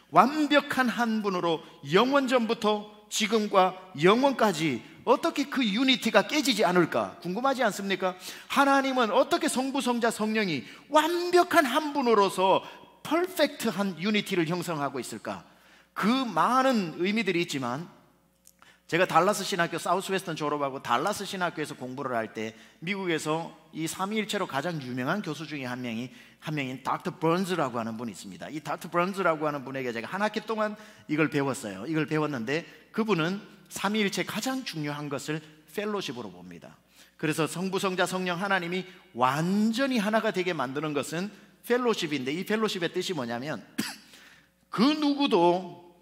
완벽한 한 분으로 영원전부터 지금과 영원까지 어떻게 그 유니티가 깨지지 않을까 궁금하지 않습니까? 하나님은 어떻게 성부, 성자, 성령이 완벽한 한 분으로서 퍼펙트한 유니티를 형성하고 있을까? 그 많은 의미들이 있지만, 제가 달라스 신학교 사우스웨스턴 졸업하고 달라스 신학교에서 공부를 할 때 미국에서 이 삼위일체로 가장 유명한 교수 중에 한 명인 닥터 번즈라고 하는 분이 있습니다. 이 닥터 번즈라고 하는 분에게 제가 한 학기 동안 이걸 배웠어요. 이걸 배웠는데 그분은 삼위일체 가장 중요한 것을 펠로십으로 봅니다. 그래서 성부, 성자, 성령 하나님이 완전히 하나가 되게 만드는 것은 펠로십인데, 이 펠로십의 뜻이 뭐냐면 그 누구도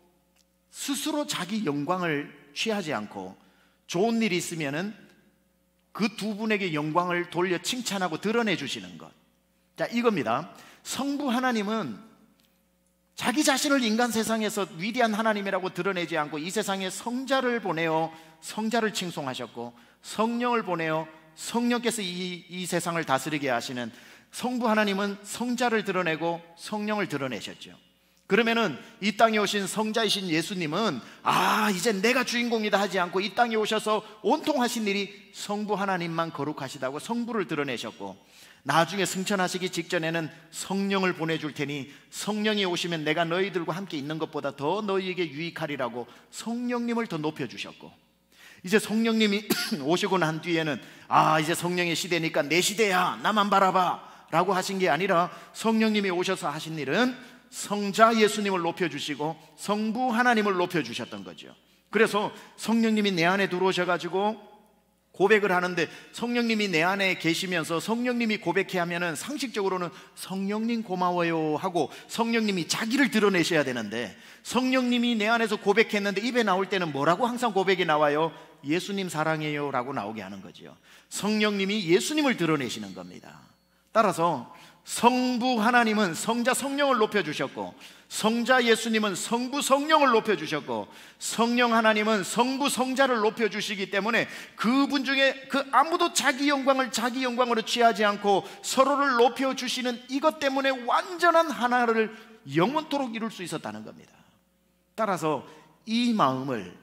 스스로 자기 영광을 취하지 않고 좋은 일이 있으면은 그 두 분에게 영광을 돌려 칭찬하고 드러내 주시는 것. 자, 이겁니다. 성부 하나님은 자기 자신을 인간 세상에서 위대한 하나님이라고 드러내지 않고 이 세상에 성자를 보내어 성자를 칭송하셨고, 성령을 보내어 성령께서 이 세상을 다스리게 하시는 성부 하나님은 성자를 드러내고 성령을 드러내셨죠. 그러면은 이 땅에 오신 성자이신 예수님은 이제 내가 주인공이다 하지 않고 이 땅에 오셔서 온통 하신 일이 성부 하나님만 거룩하시다고 성부를 드러내셨고, 나중에 승천하시기 직전에는 성령을 보내줄 테니 성령이 오시면 내가 너희들과 함께 있는 것보다 더 너희에게 유익하리라고 성령님을 더 높여주셨고, 이제 성령님이 오시고 난 뒤에는 이제 성령의 시대니까 내 시대야, 나만 바라봐 라고 하신 게 아니라 성령님이 오셔서 하신 일은 성자 예수님을 높여주시고 성부 하나님을 높여주셨던 거죠. 그래서 성령님이 내 안에 들어오셔가지고 고백을 하는데, 성령님이 내 안에 계시면서 성령님이 고백해 하면은 상식적으로는 성령님 고마워요 하고 성령님이 자기를 드러내셔야 되는데, 성령님이 내 안에서 고백했는데 입에 나올 때는 뭐라고 항상 고백이 나와요? 예수님 사랑해요 라고 나오게 하는 거죠. 성령님이 예수님을 드러내시는 겁니다. 따라서 성부 하나님은 성자 성령을 높여주셨고, 성자 예수님은 성부 성령을 높여주셨고, 성령 하나님은 성부 성자를 높여주시기 때문에 그분 중에 아무도 자기 영광으로 취하지 않고 서로를 높여주시는 이것 때문에 완전한 하나를 영원토록 이룰 수 있었다는 겁니다. 따라서 이 마음을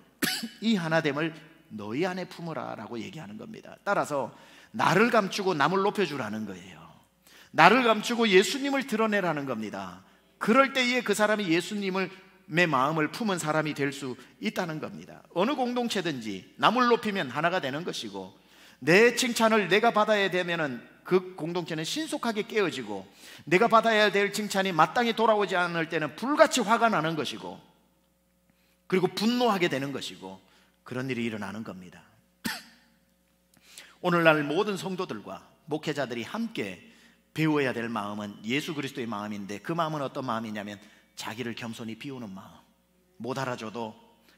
이 하나됨을 너희 안에 품으라 라고 얘기하는 겁니다. 따라서 나를 감추고 남을 높여주라는 거예요. 나를 감추고 예수님을 드러내라는 겁니다. 그럴 때에 그 사람이 예수님의 마음을 품은 사람이 될 수 있다는 겁니다. 어느 공동체든지 남을 높이면 하나가 되는 것이고, 내 칭찬을 내가 받아야 되면은 그 공동체는 신속하게 깨어지고, 내가 받아야 될 칭찬이 마땅히 돌아오지 않을 때는 불같이 화가 나는 것이고, 그리고 분노하게 되는 것이고, 그런 일이 일어나는 겁니다. 오늘날 모든 성도들과 목회자들이 함께 배워야 될 마음은 예수 그리스도의 마음인데, 그 마음은 어떤 마음이냐면 자기를 겸손히 비우는 마음. 못 알아줘도,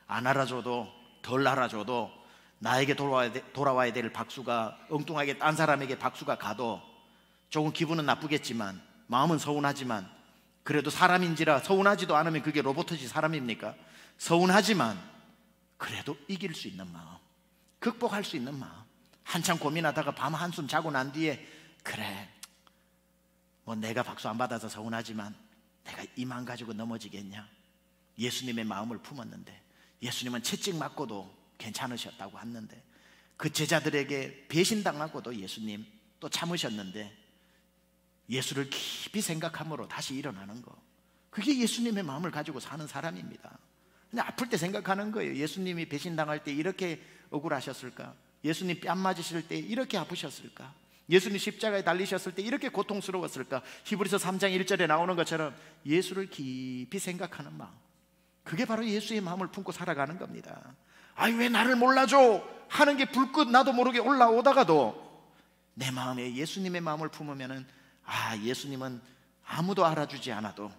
안 알아줘도, 덜 알아줘도, 나에게 돌아와야 될 박수가 엉뚱하게 딴 사람에게 박수가 가도 조금 기분은 나쁘겠지만, 마음은 서운하지만, 그래도 사람인지라 서운하지도 않으면 그게 로봇이지 사람입니까? 서운하지만 그래도 이길 수 있는 마음, 극복할 수 있는 마음. 한참 고민하다가 밤 한숨 자고 난 뒤에, 그래 뭐 내가 박수 안 받아서 서운하지만 내가 이 마음 가지고 넘어지겠냐? 예수님의 마음을 품었는데, 예수님은 채찍 맞고도 괜찮으셨다고 했는데, 그 제자들에게 배신당하고도 예수님 또 참으셨는데, 예수를 깊이 생각함으로 다시 일어나는 거, 그게 예수님의 마음을 가지고 사는 사람입니다. 그냥 아플 때 생각하는 거예요. 예수님이 배신당할 때 이렇게 억울하셨을까? 예수님 뺨 맞으실 때 이렇게 아프셨을까? 예수님 십자가에 달리셨을 때 이렇게 고통스러웠을까? 히브리서 3장 1절에 나오는 것처럼 예수를 깊이 생각하는 마음, 그게 바로 예수의 마음을 품고 살아가는 겁니다. 왜 나를 몰라줘 하는 게 불끝 나도 모르게 올라오다가도 내 마음에 예수님의 마음을 품으면은, 예수님은 아무도 알아주지 않아도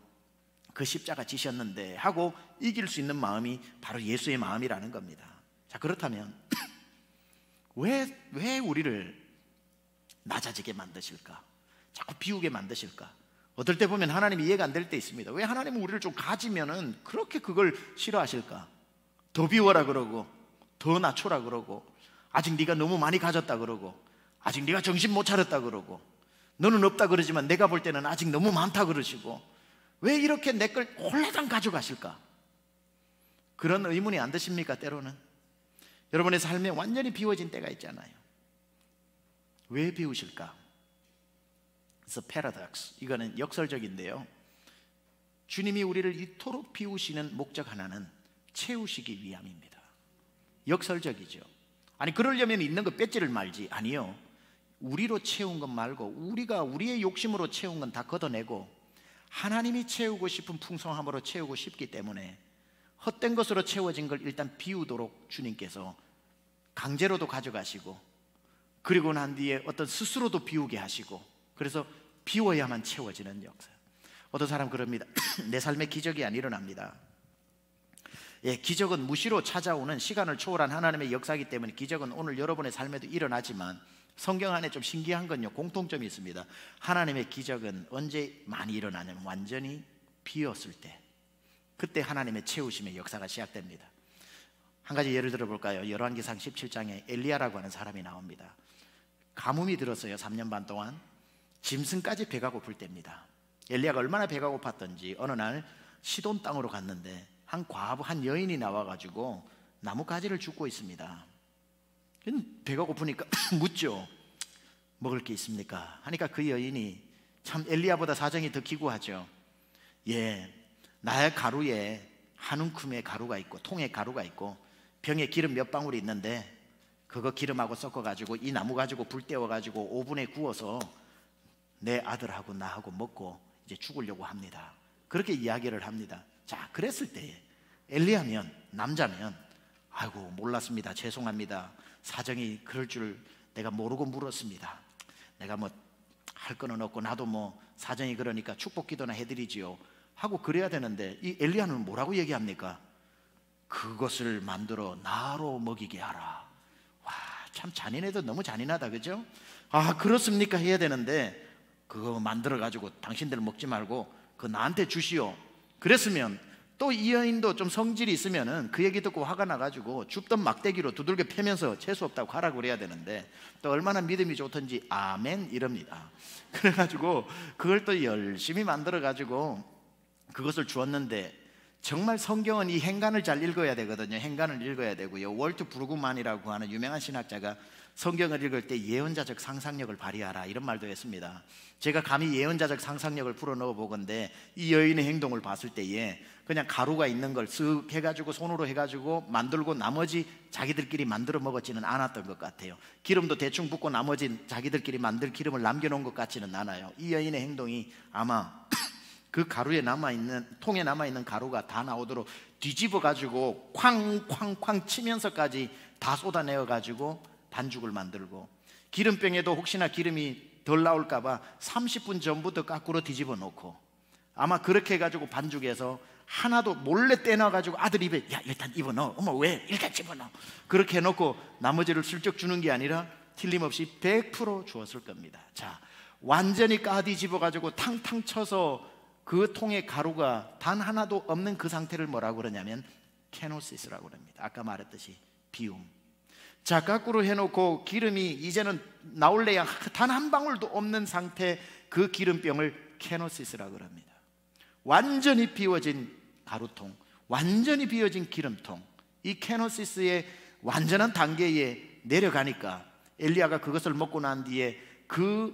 그 십자가 지셨는데 하고 이길 수 있는 마음이 바로 예수의 마음이라는 겁니다. 자, 그렇다면 왜 우리를 낮아지게 만드실까? 자꾸 비우게 만드실까? 어떨 때 보면 하나님이 이해가 안 될 때 있습니다. 왜 하나님은 우리를 좀 가지면은 그렇게 그걸 싫어하실까? 더 비워라 그러고, 더 낮춰라 그러고, 아직 네가 너무 많이 가졌다 그러고, 아직 네가 정신 못 차렸다 그러고, 너는 없다 그러지만 내가 볼 때는 아직 너무 많다 그러시고, 왜 이렇게 내 걸 홀라당 가져가실까? 그런 의문이 안 드십니까? 때로는 여러분의 삶에 완전히 비워진 때가 있잖아요. 왜 비우실까? It's a paradox. 이거는 역설적인데요, 주님이 우리를 이토록 비우시는 목적 하나는 채우시기 위함입니다. 역설적이죠. 아니 그러려면 있는 거 뺏지를 말지. 아니요, 우리로 채운 것 말고 우리가 우리의 욕심으로 채운 건 다 걷어내고 하나님이 채우고 싶은 풍성함으로 채우고 싶기 때문에 헛된 것으로 채워진 걸 일단 비우도록 주님께서 강제로도 가져가시고, 그리고 난 뒤에 어떤 스스로도 비우게 하시고, 그래서 비워야만 채워지는 역사. 어떤 사람 그럽니다. 내 삶에 기적이 안 일어납니다. 예, 기적은 무시로 찾아오는 시간을 초월한 하나님의 역사이기 때문에 기적은 오늘 여러분의 삶에도 일어나지만, 성경 안에 좀 신기한 건요, 공통점이 있습니다. 하나님의 기적은 언제 많이 일어나냐면 완전히 비었을 때, 그때 하나님의 채우심의 역사가 시작됩니다. 한 가지 예를 들어볼까요? 열왕기상 17장에 엘리야라고 하는 사람이 나옵니다. 가뭄이 들었어요. 3년 반 동안. 짐승까지 배가 고플 때입니다. 엘리야가 얼마나 배가 고팠던지 어느 날 시돈 땅으로 갔는데 한 과부, 한 여인이 나와가지고 나뭇가지를 줍고 있습니다. 배가 고프니까 묻죠. 먹을 게 있습니까? 하니까 그 여인이 참 엘리야보다 사정이 더 기구하죠. 예, 나의 가루에 한 움큼의 가루가 있고 통에 가루가 있고 병에 기름 몇 방울이 있는데 그거 기름하고 섞어가지고 이 나무 가지고 불 때워가지고 오븐에 구워서 내 아들하고 나하고 먹고 이제 죽으려고 합니다. 그렇게 이야기를 합니다. 자, 그랬을 때에 엘리야면, 남자면 아이고 몰랐습니다, 죄송합니다, 사정이 그럴 줄 내가 모르고 물었습니다. 내가 뭐 할 거는 없고 나도 뭐 사정이 그러니까 축복 기도나 해드리지요 하고 그래야 되는데, 이 엘리야는 뭐라고 얘기합니까? 그것을 만들어 나로 먹이게 하라. 와, 참 잔인해도 너무 잔인하다, 그죠? 아, 그렇습니까 해야 되는데 그거 만들어 가지고 당신들 먹지 말고 그거 나한테 주시오. 그랬으면 또 이 여인도 좀 성질이 있으면은 그 얘기 듣고 화가 나가지고 줍던 막대기로 두들겨 패면서 재수 없다고 하라고 그래야 되는데, 또 얼마나 믿음이 좋던지 아멘 이럽니다. 그래가지고 그걸 또 열심히 만들어 가지고 그것을 주었는데, 정말 성경은 이 행간을 잘 읽어야 되거든요. 행간을 읽어야 되고요. 월트 브루그만이라고 하는 유명한 신학자가 성경을 읽을 때 예언자적 상상력을 발휘하라 이런 말도 했습니다. 제가 감히 예언자적 상상력을 풀어넣어 보건데 이 여인의 행동을 봤을 때에 그냥 가루가 있는 걸 쓱 해가지고 손으로 해가지고 만들고 나머지 자기들끼리 만들어 먹었지는 않았던 것 같아요. 기름도 대충 붓고 나머지 자기들끼리 만들 기름을 남겨놓은 것 같지는 않아요. 이 여인의 행동이 아마 그 가루에 남아있는, 통에 남아있는 가루가 다 나오도록 뒤집어 가지고 쾅쾅쾅 치면서까지 다 쏟아내어 가지고 반죽을 만들고, 기름병에도 혹시나 기름이 덜 나올까 봐 30분 전부터 거꾸로 뒤집어 놓고, 아마 그렇게 해가지고 반죽해서 하나도 몰래 떼놔가지고 아들 입에 야 일단 입어넣어, 어머 왜 일단 집어넣어, 그렇게 해놓고 나머지를 슬쩍 주는 게 아니라 틀림없이 100% 주었을 겁니다. 자, 완전히 까뒤집어가지고 탕탕 쳐서 그 통에 가루가 단 하나도 없는 그 상태를 뭐라고 그러냐면 케노시스라고 그럽니다. 아까 말했듯이 비움. 자, 거꾸로 해놓고 기름이 이제는 나올래야 단 한 방울도 없는 상태, 그 기름병을 케노시스라고 그럽니다. 완전히 비워진 가루통, 완전히 비워진 기름통, 이 케노시스의 완전한 단계에 내려가니까 엘리야가 그것을 먹고 난 뒤에 그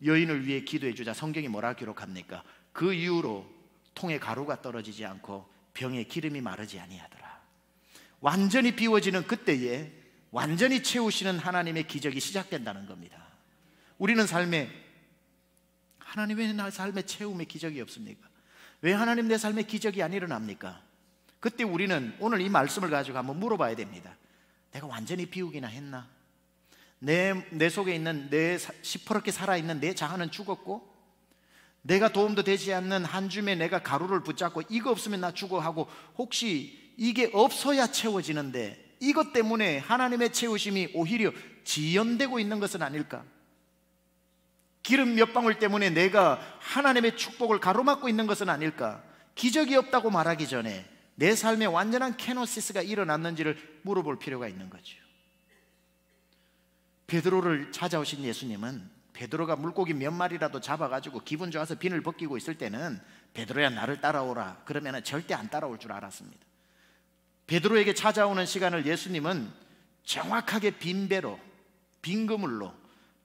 여인을 위해 기도해 주자 성경이 뭐라 기록합니까? 그 이후로 통에 가루가 떨어지지 않고 병에 기름이 마르지 아니하더라. 완전히 비워지는 그때에 완전히 채우시는 하나님의 기적이 시작된다는 겁니다. 우리는 삶에, 하나님 왜 나 삶에 채움의 기적이 없습니까? 왜 하나님 내 삶에 기적이 안 일어납니까? 그때 우리는 오늘 이 말씀을 가지고 한번 물어봐야 됩니다. 내가 완전히 비우기나 했나? 내 속에 있는, 내 시퍼렇게 살아있는 내 자아는 죽었고, 내가 도움도 되지 않는 한 줌에 내가 가루를 붙잡고 이거 없으면 나 죽어 하고, 혹시 이게 없어야 채워지는데 이것 때문에 하나님의 채우심이 오히려 지연되고 있는 것은 아닐까? 기름 몇 방울 때문에 내가 하나님의 축복을 가로막고 있는 것은 아닐까? 기적이 없다고 말하기 전에 내 삶에 완전한 케노시스가 일어났는지를 물어볼 필요가 있는 거죠. 베드로를 찾아오신 예수님은 베드로가 물고기 몇 마리라도 잡아가지고 기분 좋아서 비늘 벗기고 있을 때는 베드로야 나를 따라오라 그러면 절대 안 따라올 줄 알았습니다. 베드로에게 찾아오는 시간을 예수님은 정확하게 빈 배로, 빈 그물로,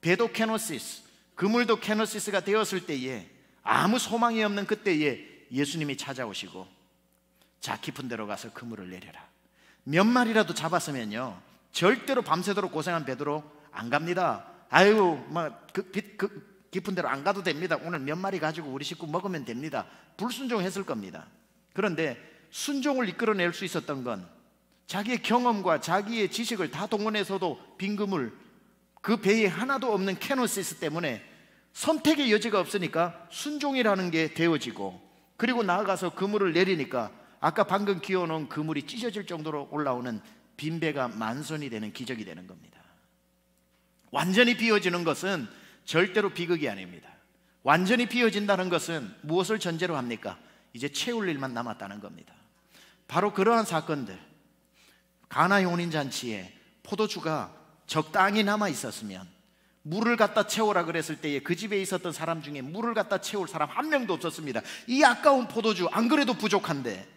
배도 케노시스, 그물도 케노시스가 되었을 때에, 아무 소망이 없는 그때에 예수님이 찾아오시고 자, 깊은 데로 가서 그물을 내려라. 몇 마리라도 잡았으면요 절대로 밤새도록 고생한 베드로 안 갑니다. 아이고 깊은 데로 안 가도 됩니다. 오늘 몇 마리 가지고 우리 식구 먹으면 됩니다. 불순종했을 겁니다. 그런데 순종을 이끌어낼 수 있었던 건 자기의 경험과 자기의 지식을 다 동원해서도 빈 그물, 그 배에 하나도 없는 캐노시스 때문에 선택의 여지가 없으니까 순종이라는 게 되어지고, 그리고 나아가서 그물을 내리니까 아까 방금 기어놓은 그물이 찢어질 정도로 올라오는 빈배가 만선이 되는 기적이 되는 겁니다. 완전히 비워지는 것은 절대로 비극이 아닙니다. 완전히 비워진다는 것은 무엇을 전제로 합니까? 이제 채울 일만 남았다는 겁니다. 바로 그러한 사건들, 가나의 혼인잔치에 포도주가 적당히 남아 있었으면, 물을 갖다 채우라 그랬을 때에 그 집에 있었던 사람 중에 물을 갖다 채울 사람 한 명도 없었습니다. 이 아까운 포도주 안 그래도 부족한데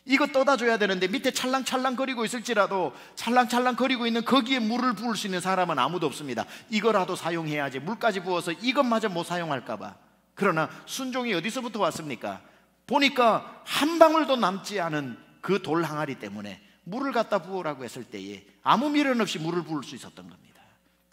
이거 떠다 줘야 되는데 밑에 찰랑찰랑 거리고 있을지라도 찰랑찰랑 거리고 있는 거기에 물을 부을 수 있는 사람은 아무도 없습니다. 이거라도 사용해야지, 물까지 부어서 이것마저 못 사용할까 봐. 그러나 순종이 어디서부터 왔습니까? 보니까 한 방울도 남지 않은 그 돌 항아리 때문에 물을 갖다 부으라고 했을 때에 아무 미련 없이 물을 부을 수 있었던 겁니다.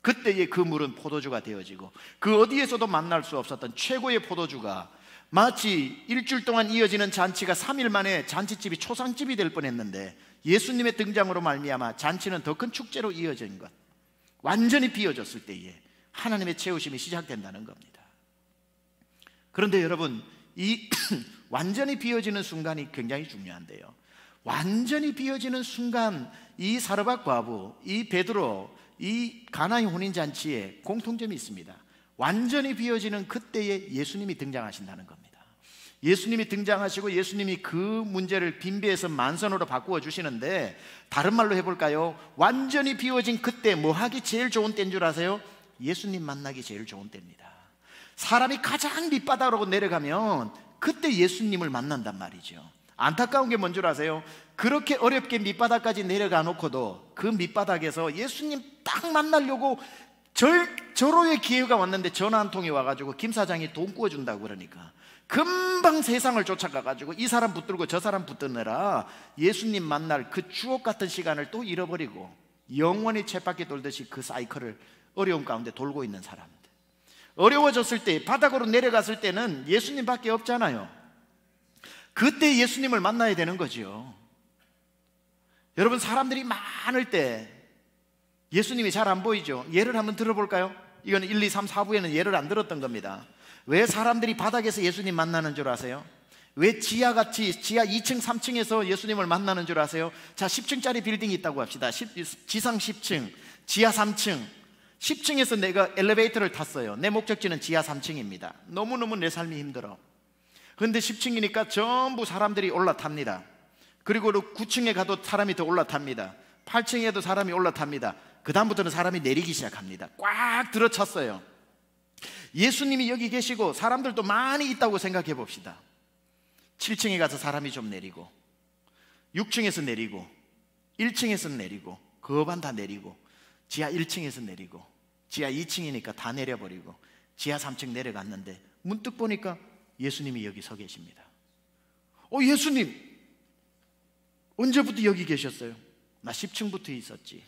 그때의 그 물은 포도주가 되어지고, 그 어디에서도 만날 수 없었던 최고의 포도주가 마치 일주일 동안 이어지는 잔치가 3일 만에 잔치집이 초상집이 될 뻔했는데 예수님의 등장으로 말미암아 잔치는 더 큰 축제로 이어진 것, 완전히 비어졌을 때에 하나님의 채우심이 시작된다는 겁니다. 그런데 여러분, 이 완전히 비어지는 순간이 굉장히 중요한데요, 완전히 비어지는 순간 이 사르밧 과부, 이 베드로, 이 가나의 혼인잔치에 공통점이 있습니다. 완전히 비어지는 그때에 예수님이 등장하신다는 겁니다. 예수님이 등장하시고 예수님이 그 문제를 빈배에서 만선으로 바꾸어 주시는데, 다른 말로 해볼까요? 완전히 비워진 그때 뭐 하기 제일 좋은 때인 줄 아세요? 예수님 만나기 제일 좋은 때입니다. 사람이 가장 밑바닥으로 내려가면 그때 예수님을 만난단 말이죠. 안타까운 게 뭔 줄 아세요? 그렇게 어렵게 밑바닥까지 내려가 놓고도 그 밑바닥에서 예수님 딱 만나려고 절호의 기회가 왔는데 전화 한 통이 와가지고 김 사장이 돈 구워준다고 그러니까 금방 세상을 쫓아가가지고 이 사람 붙들고 저 사람 붙드느라 예수님 만날 그 주옥 같은 시간을 또 잃어버리고 영원히 쳇바퀴 돌듯이 그 사이클을 어려움 가운데 돌고 있는 사람들, 어려워졌을 때, 바닥으로 내려갔을 때는 예수님밖에 없잖아요. 그때 예수님을 만나야 되는 거죠. 여러분, 사람들이 많을 때 예수님이 잘 안 보이죠. 예를 한번 들어볼까요? 이건 1, 2, 3, 4부에는 예를 안 들었던 겁니다. 왜 사람들이 바닥에서 예수님 만나는 줄 아세요? 왜 지하같이 지하 2층, 3층에서 예수님을 만나는 줄 아세요? 자, 10층짜리 빌딩이 있다고 합시다. 지상 10층, 지하 3층. 10층에서 내가 엘리베이터를 탔어요. 내 목적지는 지하 3층입니다. 너무너무 내 삶이 힘들어. 그런데 10층이니까 전부 사람들이 올라탑니다. 그리고 9층에 가도 사람이 더 올라탑니다. 8층에도 사람이 올라탑니다. 그 다음부터는 사람이 내리기 시작합니다. 꽉 들어찼어요. 예수님이 여기 계시고 사람들도 많이 있다고 생각해 봅시다. 7층에 가서 사람이 좀 내리고, 6층에서 내리고, 1층에서 내리고, 그 반 다 내리고, 지하 1층에서 내리고, 지하 2층이니까 다 내려버리고 지하 3층 내려갔는데 문득 보니까 예수님이 여기 서 계십니다. 예수님 언제부터 여기 계셨어요? 나 10층부터 있었지.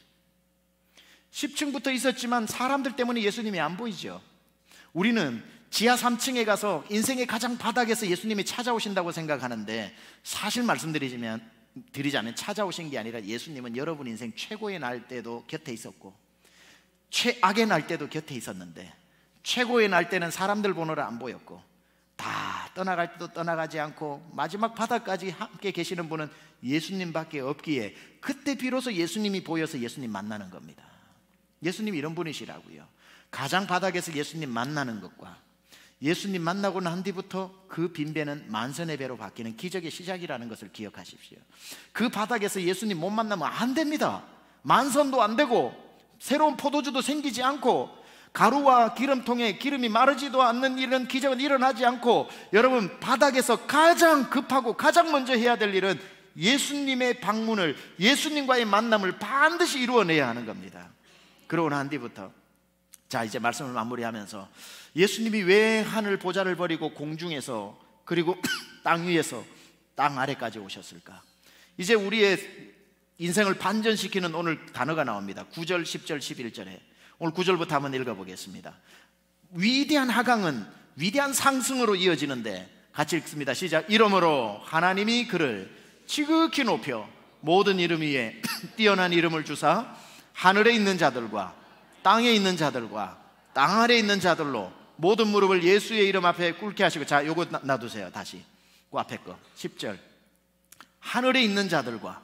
10층부터 있었지만 사람들 때문에 예수님이 안 보이죠. 우리는 지하 3층에 가서 인생의 가장 바닥에서 예수님이 찾아오신다고 생각하는데, 사실 말씀드리자면 찾아오신 게 아니라 예수님은 여러분 인생 최고의 날 때도 곁에 있었고 최악의 날 때도 곁에 있었는데, 최고의 날 때는 사람들 보느라 안 보였고 다 떠나갈 때도 떠나가지 않고 마지막 바닥까지 함께 계시는 분은 예수님밖에 없기에 그때 비로소 예수님이 보여서 예수님 만나는 겁니다. 예수님이 이런 분이시라고요. 가장 바닥에서 예수님 만나는 것과 예수님 만나고 난 뒤부터 그 빈배는 만선의 배로 바뀌는 기적의 시작이라는 것을 기억하십시오. 그 바닥에서 예수님 못 만나면 안 됩니다. 만선도 안 되고 새로운 포도주도 생기지 않고 가루와 기름통에 기름이 마르지도 않는 이런 기적은 일어나지 않고, 여러분, 바닥에서 가장 급하고 가장 먼저 해야 될 일은 예수님의 방문을, 예수님과의 만남을 반드시 이루어내야 하는 겁니다. 그러고 난 뒤부터, 자, 이제 말씀을 마무리하면서 예수님이 왜 하늘 보좌를 버리고 공중에서, 그리고 땅 위에서 땅 아래까지 오셨을까? 이제 우리의 인생을 반전시키는 오늘 단어가 나옵니다. 9절, 10절, 11절에 오늘 9절부터 한번 읽어보겠습니다. 위대한 하강은 위대한 상승으로 이어지는데 같이 읽습니다. 시작. 이러므로 하나님이 그를 지극히 높여 모든 이름 위에 뛰어난 이름을 주사 하늘에 있는 자들과 땅에 있는 자들과 땅 아래에 있는 자들로 모든 무릎을 예수의 이름 앞에 꿇게 하시고, 자, 요거 놔두세요. 다시 그 앞에 거 10절. 하늘에 있는 자들과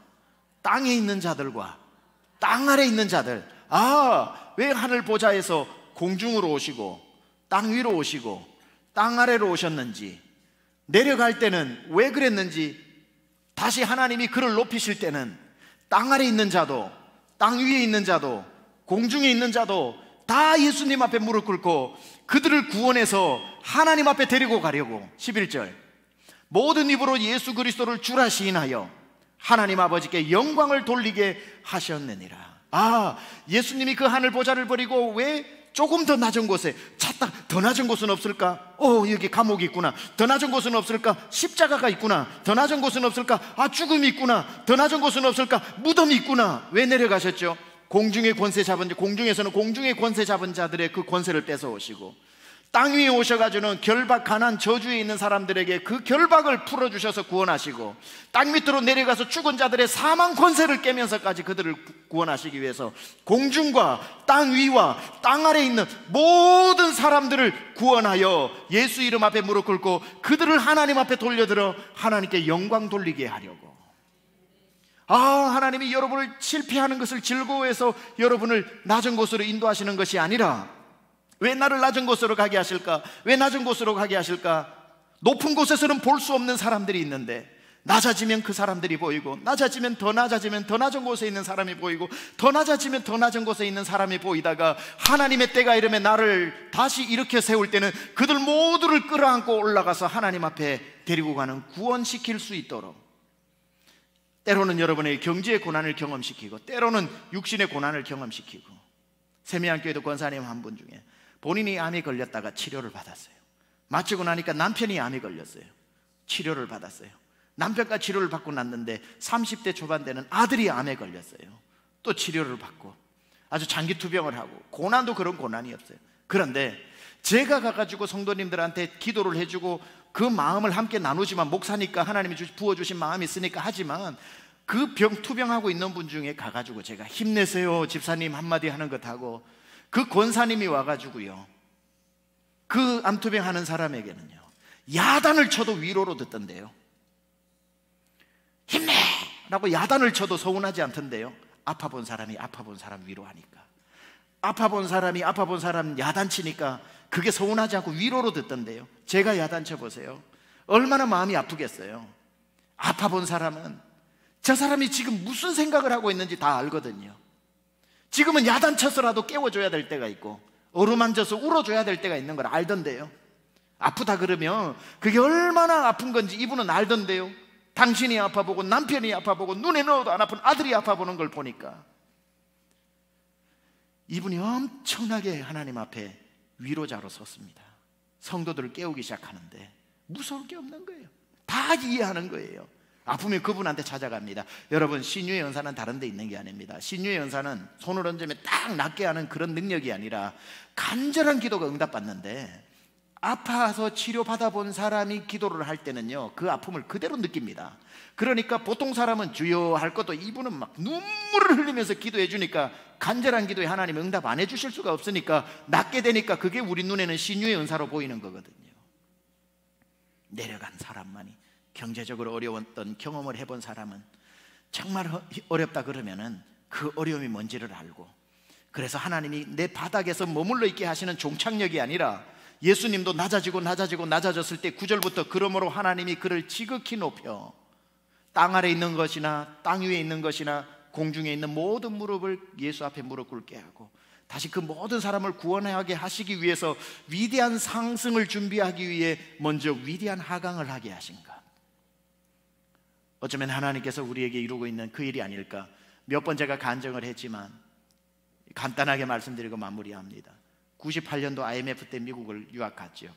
땅에 있는 자들과 땅 아래에 있는 자들. 왜 하늘 보좌에서 공중으로 오시고 땅 위로 오시고 땅 아래로 오셨는지, 내려갈 때는 왜 그랬는지, 다시 하나님이 그를 높이실 때는 땅 아래에 있는 자도 땅 위에 있는 자도 공중에 있는 자도 다 예수님 앞에 무릎 꿇고 그들을 구원해서 하나님 앞에 데리고 가려고. 11절. 모든 입으로 예수 그리스도를 주라 시인하여 하나님 아버지께 영광을 돌리게 하셨느니라. 예수님이 그 하늘 보좌를 버리고 왜 조금 더 낮은 곳에 찾다, 더 낮은 곳은 없을까? 여기 감옥이 있구나. 더 낮은 곳은 없을까? 십자가가 있구나. 더 낮은 곳은 없을까? 죽음이 있구나. 더 낮은 곳은 없을까? 무덤이 있구나. 왜 내려가셨죠? 공중의 권세 잡은 자, 공중에서는 공중의 권세 잡은 자들의 그 권세를 뺏어오시고, 땅 위에 오셔가지고는 결박, 가난, 저주에 있는 사람들에게 그 결박을 풀어주셔서 구원하시고, 땅 밑으로 내려가서 죽은 자들의 사망 권세를 깨면서까지 그들을 구원하시기 위해서 공중과 땅 위와 땅 아래에 있는 모든 사람들을 구원하여 예수 이름 앞에 무릎 꿇고 그들을 하나님 앞에 돌려들어 하나님께 영광 돌리게 하려고. 하나님이 여러분을 실패하는 것을 즐거워해서 여러분을 낮은 곳으로 인도하시는 것이 아니라, 왜 나를 낮은 곳으로 가게 하실까? 왜 낮은 곳으로 가게 하실까? 높은 곳에서는 볼 수 없는 사람들이 있는데 낮아지면 그 사람들이 보이고, 낮아지면 더 낮은 곳에 있는 사람이 보이고, 더 낮아지면 더 낮은 곳에 있는 사람이 보이다가 하나님의 때가 이르면 나를 다시 일으켜 세울 때는 그들 모두를 끌어안고 올라가서 하나님 앞에 데리고 가는, 구원시킬 수 있도록. 때로는 여러분의 경제의 고난을 경험시키고, 때로는 육신의 고난을 경험시키고. 세미양교회도 권사님 한 분 중에 본인이 암에 걸렸다가 치료를 받았어요. 마치고 나니까 남편이 암에 걸렸어요. 치료를 받았어요. 남편과 치료를 받고 났는데 30대 초반 되는 아들이 암에 걸렸어요. 또 치료를 받고 아주 장기 투병을 하고, 고난도 그런 고난이 없어요. 그런데 제가 가가지고 성도님들한테 기도를 해주고 그 마음을 함께 나누지만, 목사니까 하나님이 부어주신 마음이 있으니까 하지만, 그 투병하고 있는 분 중에 가가지고 제가 힘내세요 집사님 한마디 하는 것하고, 그 권사님이 와가지고요, 그 암투병 하는 사람에게는요 야단을 쳐도 위로로 듣던데요. 힘내! 라고 야단을 쳐도 서운하지 않던데요. 아파 본 사람이 아파 본 사람 위로하니까, 아파 본 사람이 아파 본 사람 야단치니까 그게 서운하지 않고 위로로 듣던데요. 제가 야단쳐 보세요. 얼마나 마음이 아프겠어요. 아파 본 사람은 저 사람이 지금 무슨 생각을 하고 있는지 다 알거든요. 지금은 야단쳐서라도 깨워줘야 될 때가 있고 어루만져서 울어줘야 될 때가 있는 걸 알던데요. 아프다 그러면 그게 얼마나 아픈 건지 이분은 알던데요. 당신이 아파보고 남편이 아파보고 눈에 넣어도 안 아픈 아들이 아파보는 걸 보니까 이분이 엄청나게 하나님 앞에 위로자로 섰습니다. 성도들을 깨우기 시작하는데 무서울 게 없는 거예요. 다 이해하는 거예요. 아프면 그분한테 찾아갑니다. 여러분, 신유의 은사는 다른 데 있는 게 아닙니다. 신유의 은사는 손을 얹으면 딱 낫게 하는 그런 능력이 아니라 간절한 기도가 응답받는데, 아파서 치료받아 본 사람이 기도를 할 때는요 그 아픔을 그대로 느낍니다. 그러니까 보통 사람은 주여 할 것도 이분은 막 눈물을 흘리면서 기도해 주니까 간절한 기도에 하나님 응답 안 해주실 수가 없으니까 낫게 되니까 그게 우리 눈에는 신유의 은사로 보이는 거거든요. 내려간 사람만이, 경제적으로 어려웠던 경험을 해본 사람은 정말 어렵다 그러면은 그 어려움이 뭔지를 알고, 그래서 하나님이 내 바닥에서 머물러 있게 하시는 종착역이 아니라 예수님도 낮아졌을 때 9절부터 그러므로 하나님이 그를 지극히 높여 땅 아래 있는 것이나 땅 위에 있는 것이나 공중에 있는 모든 무릎을 예수 앞에 무릎 꿇게 하고 다시 그 모든 사람을 구원하게 하시기 위해서 위대한 상승을 준비하기 위해 먼저 위대한 하강을 하게 하신 것. 어쩌면 하나님께서 우리에게 이루고 있는 그 일이 아닐까. 몇 번 제가 간증을 했지만 간단하게 말씀드리고 마무리합니다. 98년도 IMF 때 미국을 유학 갔죠.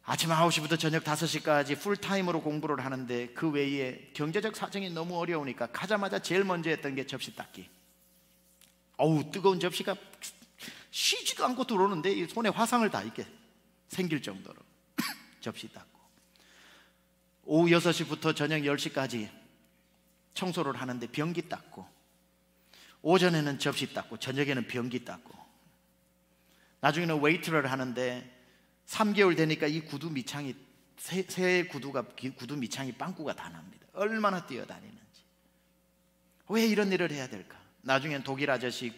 아침 9시부터 저녁 5시까지 풀타임으로 공부를 하는데 그 외에 경제적 사정이 너무 어려우니까 가자마자 제일 먼저 했던 게 접시 닦기. 어우, 뜨거운 접시가 쉬지도 않고 들어오는데 이 손에 화상을 다 입게 생길 정도로 접시 닦고, 오후 6시부터 저녁 10시까지 청소를 하는데 변기 닦고, 오전에는 접시 닦고 저녁에는 변기 닦고, 나중에는 웨이트를 하는데 3개월 되니까 이 구두 밑창이 새 구두가 구두 밑창이 빵꾸가 다 납니다. 얼마나 뛰어다니는지. 왜 이런 일을 해야 될까? 나중엔 독일 아저씨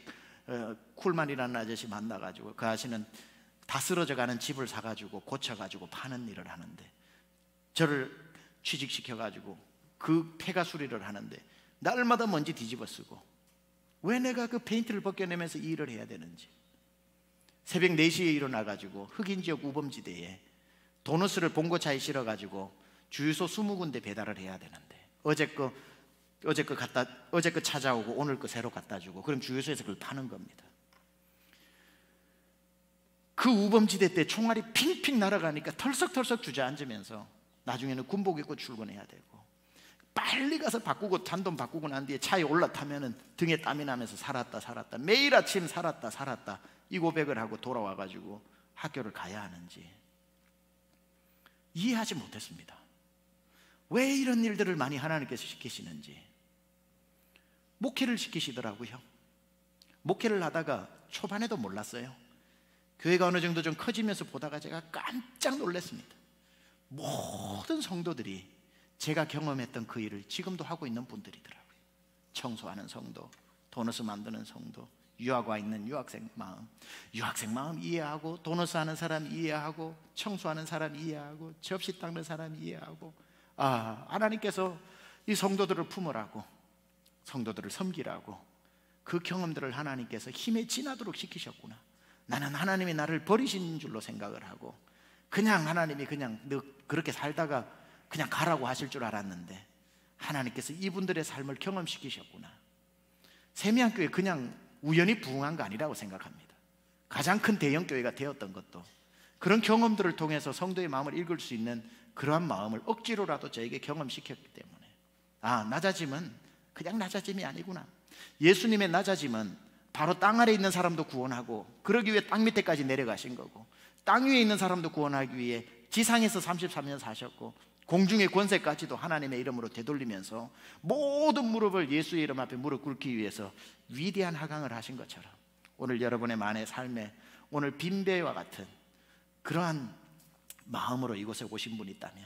쿨만이라는 아저씨 만나가지고 그 아저씨는 다 쓰러져가는 집을 사가지고 고쳐가지고 파는 일을 하는데 저를 취직시켜가지고 그 폐가 수리를 하는데 날마다 먼지 뒤집어 쓰고, 왜 내가 그 페인트를 벗겨내면서 이 일을 해야 되는지. 새벽 4시에 일어나가지고 흑인지역 우범지대에 도너스를 봉고차에 실어가지고 주유소 20군데 배달을 해야 되는데 어제 거 찾아오고 오늘 거 새로 갖다 주고, 그럼 주유소에서 그걸 파는 겁니다. 그 우범지대 때 총알이 핑핑 날아가니까 털썩털썩 주저앉으면서 나중에는 군복 입고 출근해야 되고, 빨리 가서 바꾸고 잔돈 바꾸고 난 뒤에 차에 올라타면은 등에 땀이 나면서 살았다 매일 아침 살았다 이 고백을 하고 돌아와가지고 학교를 가야 하는지 이해하지 못했습니다. 왜 이런 일들을 많이 하나님께서 시키시는지. 목회를 시키시더라고요. 목회를 하다가 초반에도 몰랐어요. 교회가 어느 정도 좀 커지면서 보다가 제가 깜짝 놀랐습니다. 모든 성도들이 제가 경험했던 그 일을 지금도 하고 있는 분들이더라고요. 청소하는 성도, 도너스 만드는 성도, 유학 와 있는 유학생 마음 이해하고, 도너스 하는 사람 이해하고, 청소하는 사람 이해하고, 접시 닦는 사람 이해하고, 하나님께서 이 성도들을 품으라고, 성도들을 섬기라고 그 경험들을 하나님께서 힘에 지나도록 시키셨구나. 나는 하나님이 나를 버리신 줄로 생각을 하고 그냥 하나님이 그냥 너 그렇게 살다가 그냥 가라고 하실 줄 알았는데 하나님께서 이분들의 삶을 경험시키셨구나. 세미한교회 그냥 우연히 부흥한 거 아니라고 생각합니다. 가장 큰 대형교회가 되었던 것도 그런 경험들을 통해서 성도의 마음을 읽을 수 있는 그러한 마음을 억지로라도 저에게 경험시켰기 때문에 낮아짐은 그냥 낮아짐이 아니구나. 예수님의 낮아짐은 바로 땅 아래 있는 사람도 구원하고, 그러기 위해 땅 밑에까지 내려가신 거고, 땅 위에 있는 사람도 구원하기 위해 지상에서 33년 사셨고, 공중의 권세까지도 하나님의 이름으로 되돌리면서 모든 무릎을 예수의 이름 앞에 무릎 꿇기 위해서 위대한 하강을 하신 것처럼 오늘 여러분의 만의 삶에 오늘 빈배와 같은 그러한 마음으로 이곳에 오신 분이 있다면,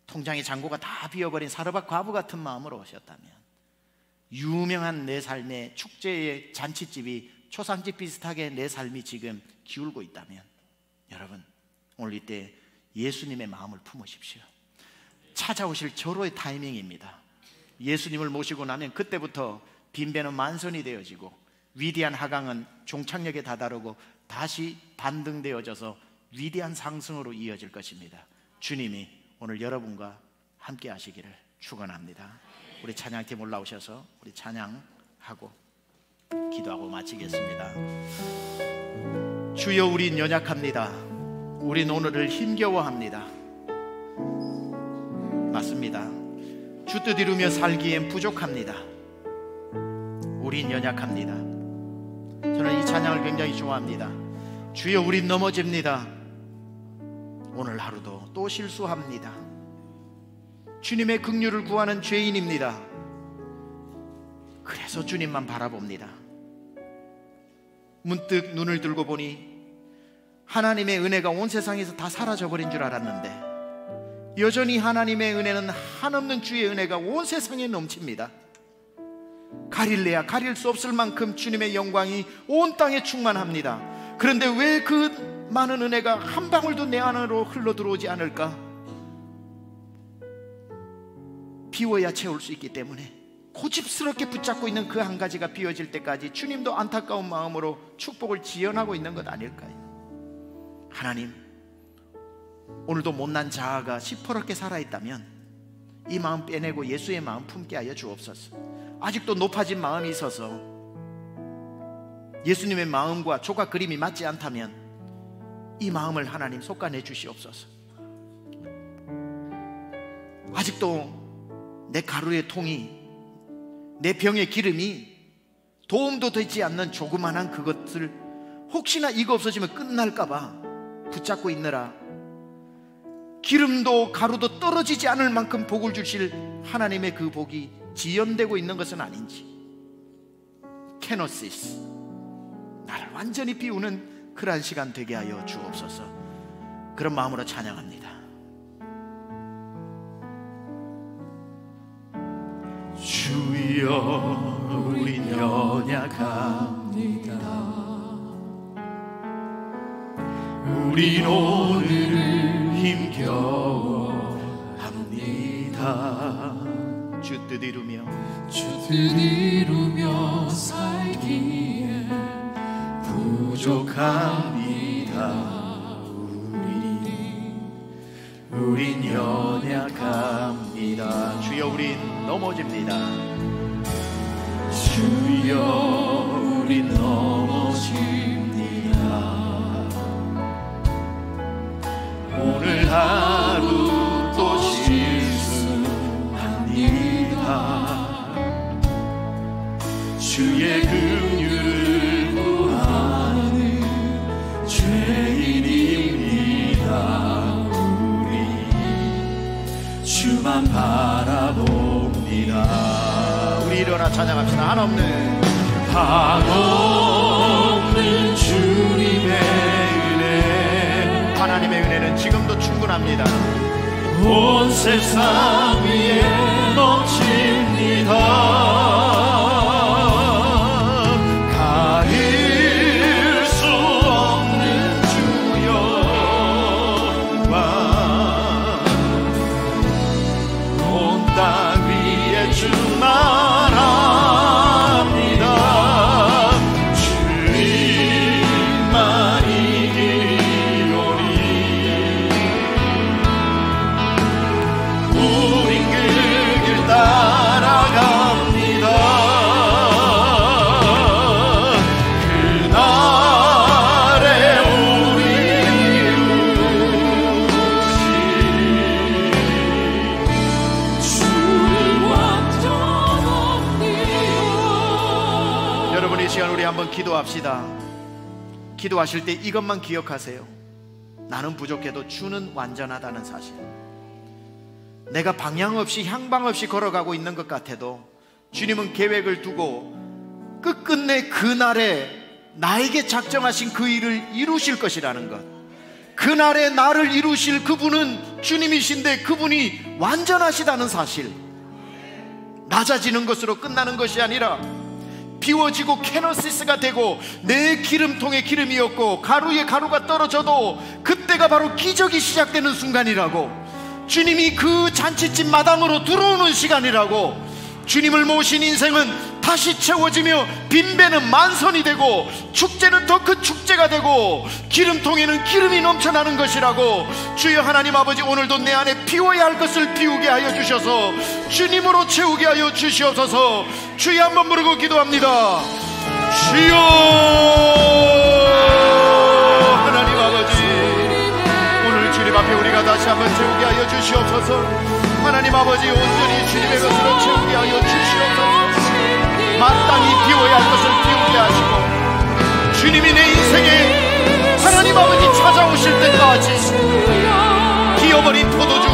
통장의 잔고가 다 비어버린 사르밧 과부 같은 마음으로 오셨다면, 유명한 내 삶의 축제의 잔치집이 초상집 비슷하게 내 삶이 지금 기울고 있다면, 여러분 오늘 이때 예수님의 마음을 품으십시오. 찾아오실 절호의 타이밍입니다. 예수님을 모시고 나면 그때부터 빈배는 만선이 되어지고 위대한 하강은 종착역에 다다르고 다시 반등되어져서 위대한 상승으로 이어질 것입니다. 주님이 오늘 여러분과 함께 하시기를 축원합니다. 우리 찬양팀 올라오셔서 우리 찬양하고 기도하고 마치겠습니다. 주여, 우린 연약합니다. 우린 오늘을 힘겨워합니다. 맞습니다. 주 뜻 이루며 살기엔 부족합니다. 우린 연약합니다. 저는 이 찬양을 굉장히 좋아합니다. 주여, 우린 넘어집니다. 오늘 하루도 또 실수합니다. 주님의 긍휼을 구하는 죄인입니다. 그래서 주님만 바라봅니다. 문득 눈을 들고 보니 하나님의 은혜가 온 세상에서 다 사라져버린 줄 알았는데 여전히 하나님의 은혜는 한없는 주의 은혜가 온 세상에 넘칩니다. 가릴래야 가릴 수 없을 만큼 주님의 영광이 온 땅에 충만합니다. 그런데 왜 그 많은 은혜가 한 방울도 내 안으로 흘러 들어오지 않을까? 비워야 채울 수 있기 때문에 고집스럽게 붙잡고 있는 그 한 가지가 비워질 때까지 주님도 안타까운 마음으로 축복을 지연하고 있는 것 아닐까요? 하나님, 오늘도 못난 자아가 시퍼렇게 살아있다면 이 마음 빼내고 예수의 마음 품게 하여 주옵소서. 아직도 높아진 마음이 있어서 예수님의 마음과 조각 그림이 맞지 않다면 이 마음을 하나님 솎아내 주시옵소서. 아직도 내 가루의 통이, 내 병의 기름이 도움도 되지 않는 조그만한 그것을 혹시나 이거 없어지면 끝날까봐 붙잡고 있느라 기름도 가루도 떨어지지 않을 만큼 복을 주실 하나님의 그 복이 지연되고 있는 것은 아닌지, 케노시스, 나를 완전히 비우는 그러한 시간 되게 하여 주옵소서. 그런 마음으로 찬양합니다. 주여 우린 연약합니다. 우린 오늘을 힘겨워합니다. 주 뜻 이루며 살기에 부족합니다. 우린 연약합니다. 주여 우린 넘어집니다. 주여 우린 넘어집니다. 오늘 하루 또 실수합니다. 주의 긍휼을 구하는 죄인입니다. 주만 바라봅니다. 우리 일어나 찬양합시다. 한없는 주님의 은혜, 하나님의 은혜는 지금도 충분합니다. 온 세상 위에 넘칩니다. 가릴 수 없는 주여 땅 위에 주만 합니다. 주님만 이기리오니 우린 그 길 따라갑니다. 그날에 우리 여러분, 이 시간 우리 한번 기도합시다. 기도하실 때 이것만 기억하세요. 나는 부족해도 주는 완전하다는 사실. 내가 방향 없이 향방 없이 걸어가고 있는 것 같아도 주님은 계획을 두고 끝끝내 그날에 나에게 작정하신 그 일을 이루실 것이라는 것, 그날에 나를 이루실 그분은 주님이신데 그분이 완전하시다는 사실. 낮아지는 것으로 끝나는 것이 아니라 비워지고 케노시스가 되고 내 기름통에 기름이었고 가루에 가루가 떨어져도 그때가 바로 기적이 시작되는 순간이라고, 주님이 그 잔치집 마당으로 들어오는 시간이라고. 주님을 모신 인생은 다시 채워지며 빈배는 만선이 되고 축제는 더 큰 축제가 되고 기름통에는 기름이 넘쳐나는 것이라고. 주여 하나님 아버지, 오늘도 내 안에 비워야 할 것을 비우게 하여 주셔서 주님으로 채우게 하여 주시옵소서. 주여 한번 부르고 기도합니다. 주여 하나님 아버지, 오늘 주님 앞에 우리가 다시 한번 채우게 하여 주시옵소서. 하나님 아버지, 온전히 주님의 것으로 채우게 하여 주시옵소서. 마땅히 비워야 할 것을 비우게 하시고 주님이 내 인생에 하나님 아버지 찾아오실 때까지 비어버린 포도주,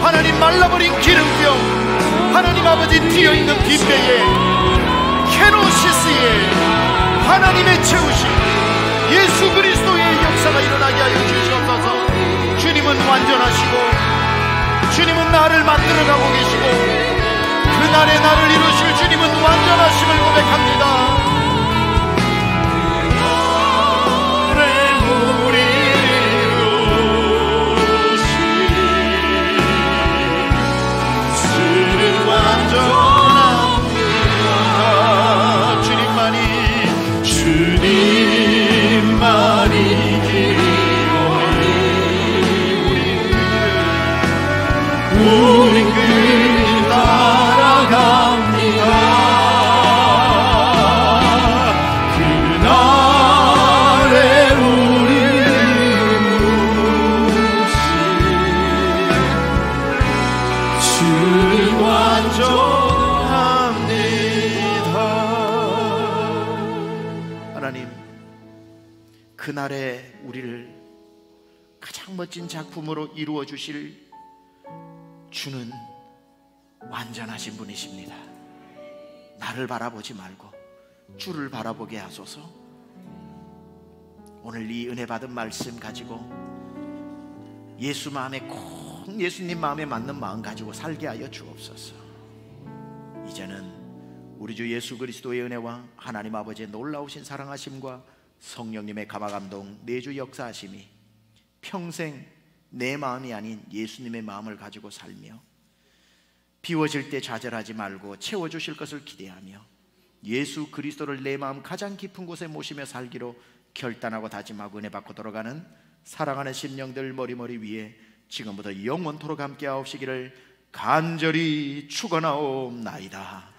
하나님 말라버린 기름병, 하나님 아버지 튀어있는 빈배에 케노시스에 하나님의 채우심, 예수 그리스도의 역사가 일어나게 하여 주시옵소서. 주님은 완전하시고 주님은 나를 만들어가고 계시고 그날에 나를 이루실 주님은 완전하심을 고백합니다. 주는 완전합니다. 주님만이 우리 그 길 따라갑니다. 그날에 우리 주님 완전합니다. 하나님, 그날에 우리를 가장 멋진 작품으로 이루어 주실 주는 완전하신 분이십니다. 나를 바라보지 말고 주를 바라보게 하소서. 오늘 이 은혜 받은 말씀 가지고 예수 마음에 꼭 예수님 마음에 맞는 마음 가지고 살게 하여 주옵소서. 이제는 우리 주 예수 그리스도의 은혜와 하나님 아버지의 놀라우신 사랑하심과 성령님의 감화감동 내주 역사하심이 평생 내 마음이 아닌 예수님의 마음을 가지고 살며 비워질 때 좌절하지 말고 채워주실 것을 기대하며 예수 그리스도를 내 마음 가장 깊은 곳에 모시며 살기로 결단하고 다짐하고 은혜 받고 돌아가는 사랑하는 심령들 머리머리 위에 지금부터 영원토록 함께 하옵시기를 간절히 축원하옵나이다.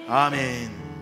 아멘.